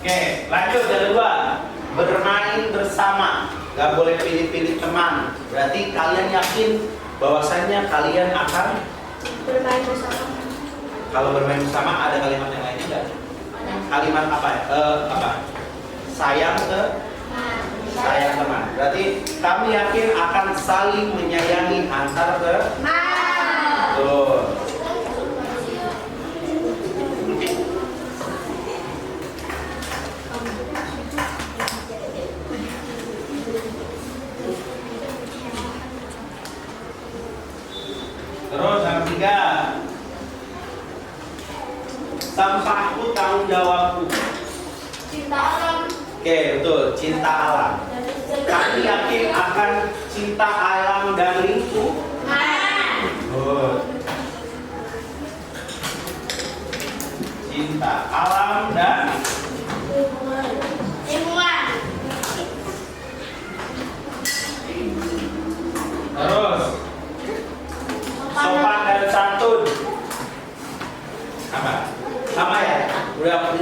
Oke, lanjut yang kedua, bermain bersama. Gak boleh pilih-pilih teman. Berarti kalian yakin bahwasannya kalian akan Bermain bersama. Kalau bermain bersama ada kalimat yang lainnya enggak? Kalimat apa ya? Sayang teman. Berarti kami yakin akan saling menyayangi antar teman. Tuh. Terus yang ketiga, sampahku tanggung jawabku. Cinta alam. Oke, betul, cinta alam. Kami yakin akan cinta alam dan lingkungan. Cinta alam dan lingkungan. Terus sopan dan santun. Apa? Sama ya? Udah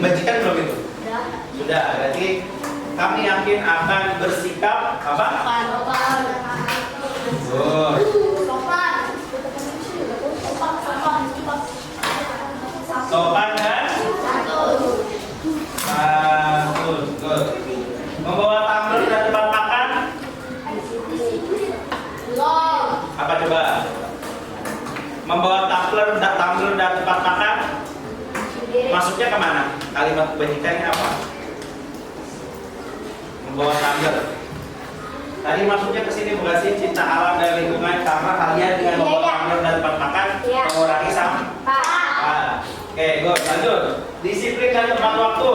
bajikan belum itu? Sudah. Berarti kami yakin akan bersikap apa? Sopan dan santun. Good. Membawa tumbler dan tempat makan. Apa coba? Membawa tumbler dan tempat makan. Masuknya kemana? Kalimat kebajikannya apa? Membawa tumbler. Tadi masuknya ke sini bukan sih, cinta alam dan lingkungan, karena kalian dengan membawa tumbler dan tempat makan mengurangi sampah. Oke, good. Lanjut. Disiplin dan tepat waktu.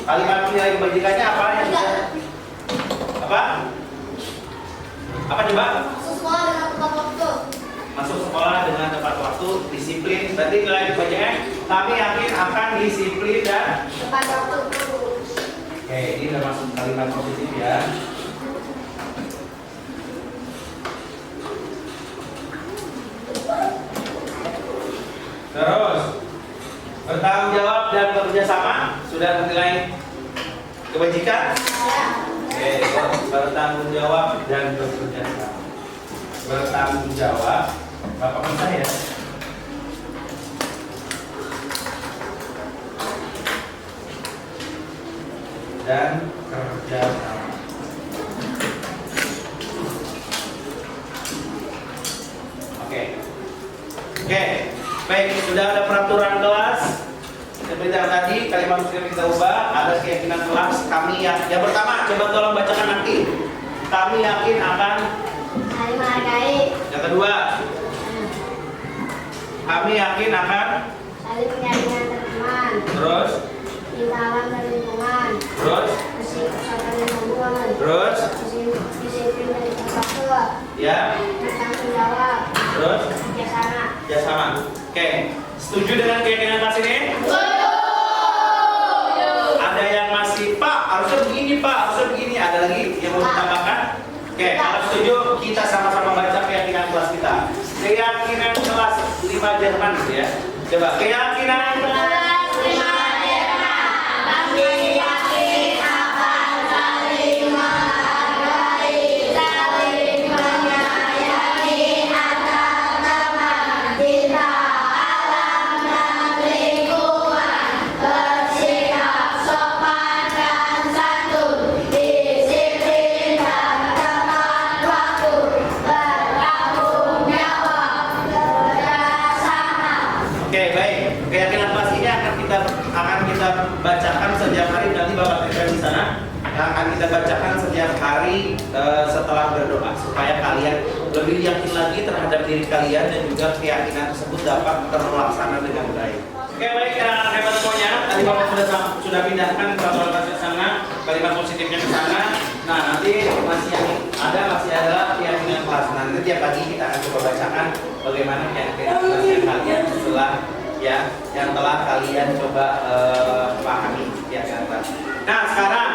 Kalimat nilai kebajikannya apa yang bisa? Apa? Apa coba? Masuk sekolah dengan tepat waktu, disiplin. Berarti nilai kebajikannya kami yakin akan disiplin dan tepat waktu. Oke. kalimat positif ya. Terus bertanggung jawab dan bekerja sama sudah menilai kebajikan? Oke, bertanggung jawab dan bekerja sama. Bertanggung jawab, Bapak pun saya. Dan kerja sama. Oke. Oke. Baik, sudah ada peraturan kelas. Seperti yang tadi, kalimat positif kita ubah. Ada keyakinan kelas. Kami yang pertama, coba tolong bacakan nanti. Kami yakin akan saling menghargai. Yang kedua, kami yakin akan Saling menyayangi antar teman. Terus, Cinta alam dan lingkungan. terus, Kesehatan dan hubungan. terus, Disiplin dan terpaksa. ya, Bertanggung jawab. terus, Kerjasama. ya sama. Oke, setuju dengan keyakinan kelas ini? Ada yang masih Pak, harusnya begini Pak, harusnya begini. Ada lagi yang mau ditambahkan? Oke, kalau setuju kita sama-sama baca keyakinan kelas kita. Keyakinan kelas 5 Jerman gitu ya. Coba keyakinan kelas 5 Jerman. Kami yakin akan saling menghargai, saling menyayangi antar teman, cinta alam dan lingkungan, bersikap sopan dan santun, disiplin dan tepat waktu, bertanggung jawab, kerjasama. Oke, baik. Keyakinan kelas ini akan kita bacakan setiap hari. Nanti Bapak Tekran di sana akan kita bacakan setiap hari setelah berdoa supaya kalian lebih yakin lagi terhadap diri kalian dan juga keyakinan tersebut dapat terlaksana dengan baik. Oke, baik anak-anak hebat semuanya. Tadi Bapak sudah pindahkan peraturan kelas ke sana, kalimat positifnya ke sana. Nah, nanti masih ada keyakinan kelas. Nanti tiap pagi kita akan coba bacakan bagaimana keyakinan kelasnya kalian setelah yang telah kalian coba pahami keyakinan kelas. Nah, sekarang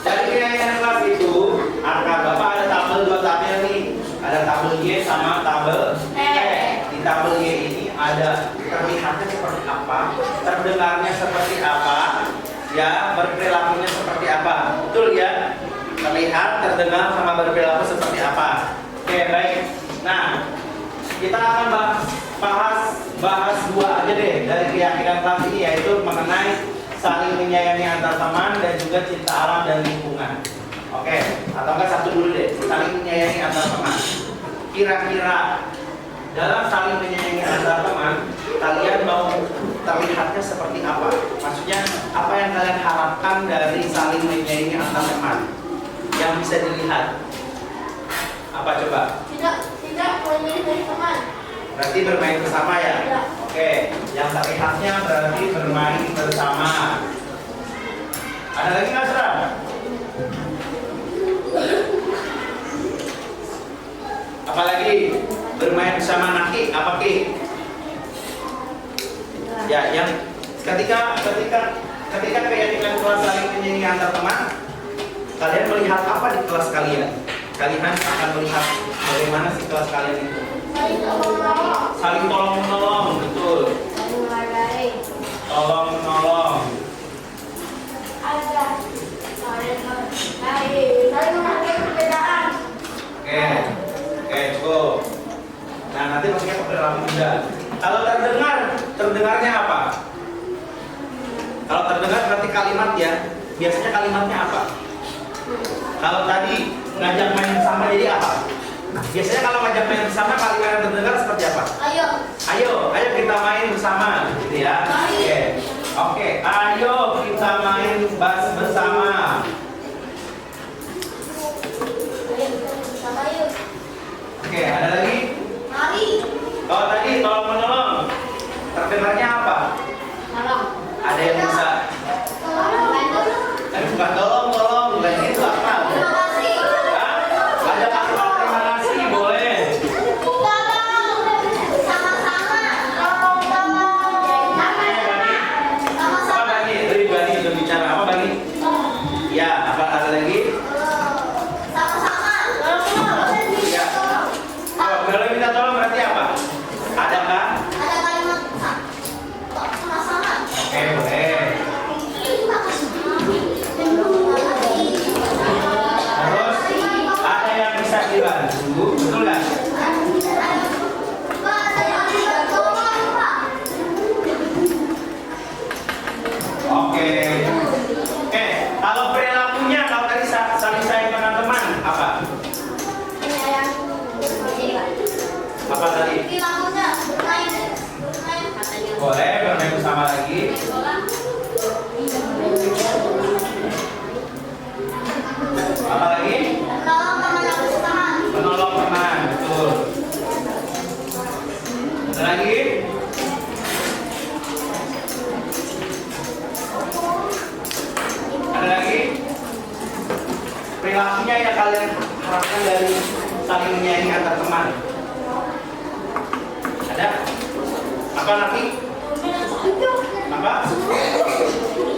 dari keyakinan kelas itu akan Bapak ada tabel dua tabel nih. Ada tabel Y sama tabel E. Di tabel Y ini ada terlihatnya seperti apa, terdengarnya seperti apa, ya, berperilakunya seperti apa. Betul ya? Terlihat, terdengar, sama berperilaku seperti apa. Oke, baik. Nah, kita akan bahas dua aja deh dari keyakinan kelas ini, yaitu mengenai saling menyayangi antar teman dan juga cinta alam dan lingkungan. Oke, atau enggak satu dulu deh, saling menyayangi antar teman. Kira-kira dalam saling menyayangi antar teman, kalian mau terlihatnya seperti apa? Maksudnya apa yang kalian harapkan dari saling menyayangi antar teman yang bisa dilihat? Apa coba? Tidak menyayangi teman. Berarti bermain bersama ya? Oke, yang terlihatnya berarti bermain bersama. Ada lagi nggak, Sra? Apalagi bermain bersama Naki, apa Ki? Ya, yang ketika keyakinan kelas saling menyayangi antar teman, kalian melihat apa di kelas kalian? Kalian akan melihat bagaimana sih kelas kalian itu? Saling tolong menolong, betul. Saling menghargai. Tolong menolong. Ada saling menghargai. Saling menghargai perbedaan. Oke, cukup. Nah, nanti maksudnya perilaku juga. Kalau terdengarnya apa? Kalau terdengar berarti kalimat ya. Biasanya kalimatnya apa? Kalau tadi ngajak main bersama jadi apa? Biasanya kalau ngajak main bersama kalimat yang terdengar seperti apa? Ayo kita main bersama, gitu ya. Oke, ayo kita main bersama. Oke, ada lagi? Mari. Kalau tadi tolong menolong, terdengarnya apa? Tolong. Ada yang bisa? Tapi bukan tolong, bukan itu apa? Terima kasih. Ada kata terima kasih, boleh. Sama-sama. Sama-sama. Apa Bani? Tadi Bani udah bicara apa Bani? Ya, apa ada Ada lagi? Ya. Oh, kalau minta tolong berarti apa? Adakah? Ada kalimat sama-sama. Oke, boleh. Terus ada yang bisa dibantu, betul nggak? Oke. Oke, kalau perilakunya kalau tadi saling sayang teman-teman apa? Apa tadi? Boleh bermain bersama lagi. Apa lagi? Menolong teman, betul. Ada lagi? Ada lagi? Perilakunya yang kalian harapkan dari saling menyayangi antar teman. Ada? Apa nanti? Apa?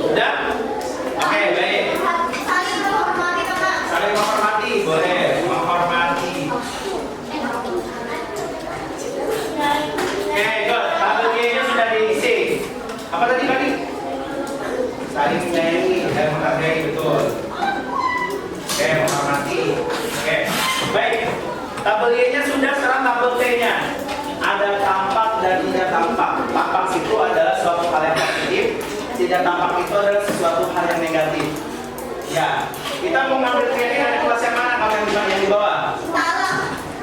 Sudah? Oke, baik. Saling menghormati, boleh. Menghormati. Oke, good. Tabel G-nya sudah diisi. Apa tadi? Saling menyayangi dan menghargai, betul. Oke, menghormati. Oke, baik. Tabel Y-nya sudah, sekarang tabel T-nya. Ada tampak dan tidak tampak. Tampak itu adalah suatu hal yang positif, tidak tampak itu adalah sesuatu hal yang negatif. Ya, kita mau ngambil training dari kelas yang mana kalau yang di bawah?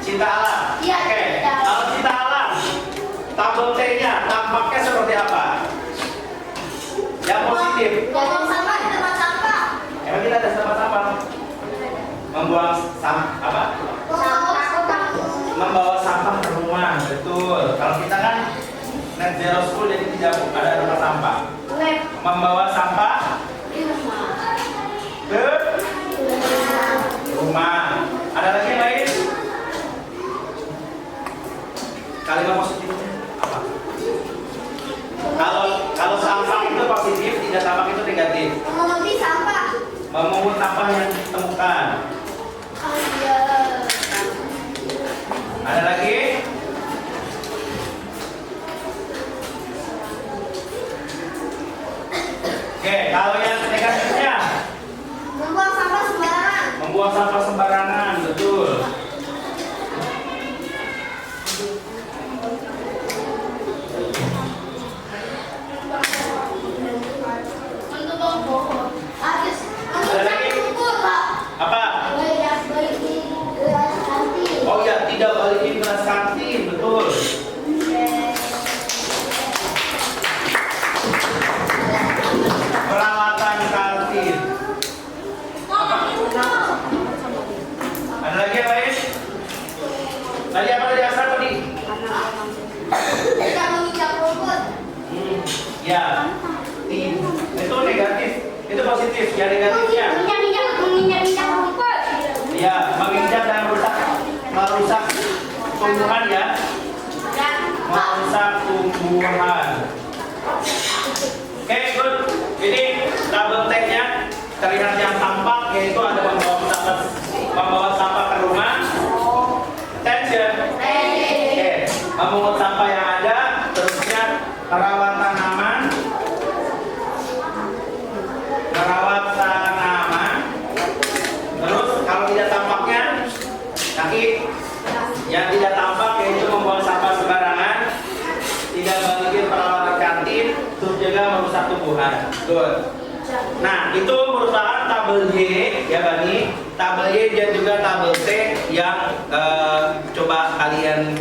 Cinta alam. Iya. Oke, kalau cinta alam, tabel T-nya tampaknya seperti apa? Yang positif. Buang sampah di tempat sampah. Emang kita ada tempat sampah? Membuang sampah apa? Membawa sampah ke rumah, betul. Kalau kita kan net zero school jadi tidak ada tempat sampah. Membawa sampah ke rumah. Ada lagi yang lain? Kalimat positifnya apa? Kalau sampah itu positif, tidak tampak itu negatif. Memunguti sampah. Memungut sampah yang ditemukan. Ada lagi? Oke, kalau yang negatifnya? Membuang sampah sembarangan. Membuang sampah sembarangan, betul. Ada lagi? Apa? Oh ya, tidak balikin gelas kantin, betul. Perawatan kantin. Ada lagi yang lain? Tadi apa tadi asal tadi? Tidak menginjak rumput. Ya, itu negatif, itu positif. Ya negatifnya? Menginjak rumput. Ya, menginjak dan merusak tumbuhan ya. Merusak tumbuhan. Oke, good. Ini tabel T-nya terlihat yang tampak yaitu ada membawa sampah ke rumah. Attention. Oke, memungut sampah yang ada, terusnya merawat tanaman. Merawat tanaman. Terus kalau tidak tampaknya, nanti yang tidak tampak yaitu membuang sampah sembarangan, tidak balikin perawatan kantin, terus juga merusak tumbuhan. Good. Nah, itu merupakan tabel Y ya Bani, tabel Y dan juga tabel T yang coba kalian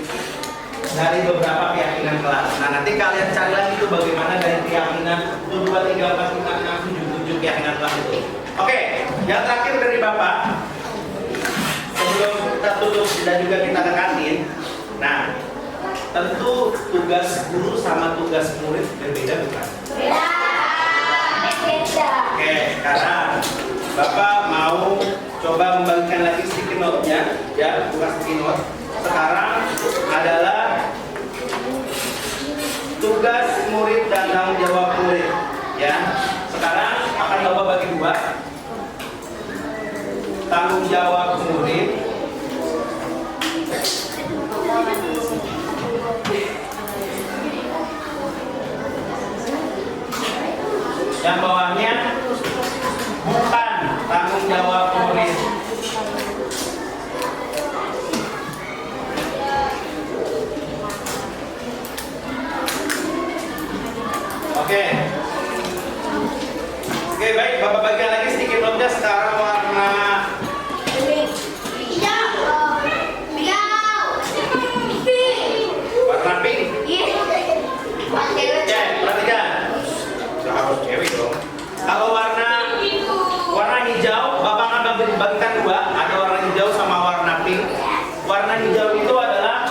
dari beberapa keyakinan kelas. Nah, nanti kalian cari lagi itu bagaimana dari keyakinan 1, 2, 3, 4, 5, 6, 7, 7 keyakinan kelas itu. Oke, yang terakhir dari Bapak sebelum kita tutup dan juga kita ke kantin. Nah, tentu tugas guru sama tugas murid berbeda bukan? Beda. Oke, karena Bapak mau coba membagikan lagi sticky note-nya, ya, bukan sticky note. Sekarang adalah tugas murid dan tanggung jawab murid, ya. Sekarang akan Bapak bagi dua. tanggung jawab murid. Yang bawahnya bukan tanggung jawab murid. Oke. Oke, baik, Bapak bagikan lagi sedikit notnya sekarang warna warna pink. Ya, perhatikan. Harus cewek dong. Kalau warna hijau, Bapak akan bagikan dua. Ada warna hijau sama warna pink. Warna hijau itu adalah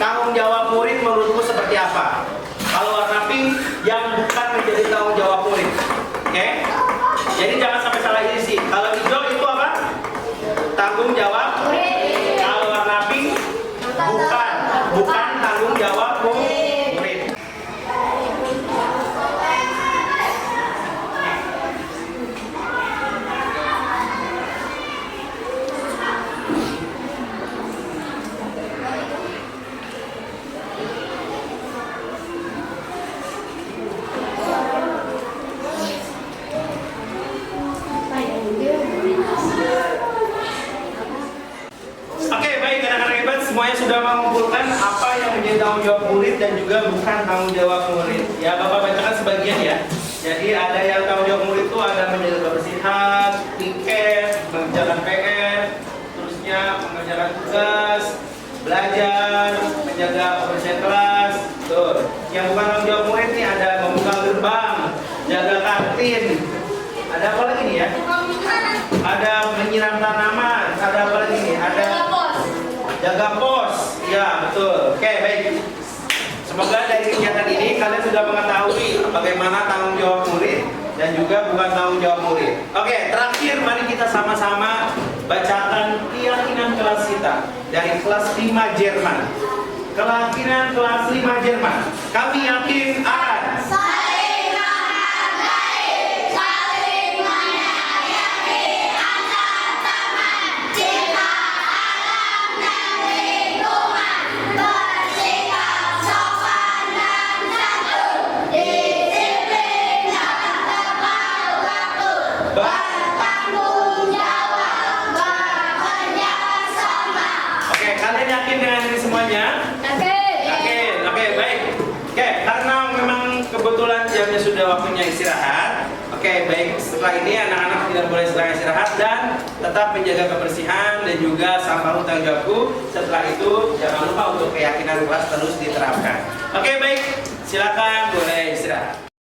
tanggung jawab murid menurutmu seperti apa? Kalau warna pink yang bukan menjadi tanggung jawab murid. Oke? Jadi jangan sampai salah isi. Kalau hijau itu apa? Tanggung jawab murid. Kalau warna pink bukan tanggung jawab murid. Semuanya sudah mengumpulkan apa yang menjadi tanggung jawab murid dan juga bukan tanggung jawab murid. Ya, Bapak bacakan sebagian ya. Jadi ada yang tanggung jawab murid itu ada menjaga kebersihan, piket, mengerjakan PR, terusnya mengerjakan tugas, belajar, menjaga kebersihan kelas. Tuh. Yang bukan tanggung jawab murid nih ada membuka gerbang, jaga kantin. Ada apa lagi nih ya? Ada menyiram tanaman. Ada apa lagi nih? Ada jaga pos, ya betul. Oke, baik. Semoga dari kegiatan ini kalian sudah mengetahui bagaimana tanggung jawab murid dan juga bukan tanggung jawab murid. Oke, terakhir mari kita sama-sama bacakan keyakinan kelas kita dari kelas 5 Jerman. Keyakinan kelas 5 Jerman. Kami yakin akan Oke, baik. Oke, karena memang kebetulan jamnya sudah waktunya istirahat. Oke, baik. Setelah ini anak-anak tidak boleh istirahat dan tetap menjaga kebersihan dan juga sampah tanggung jawabku. Setelah itu jangan lupa untuk keyakinan kelas terus diterapkan. Oke, baik. Silakan boleh istirahat.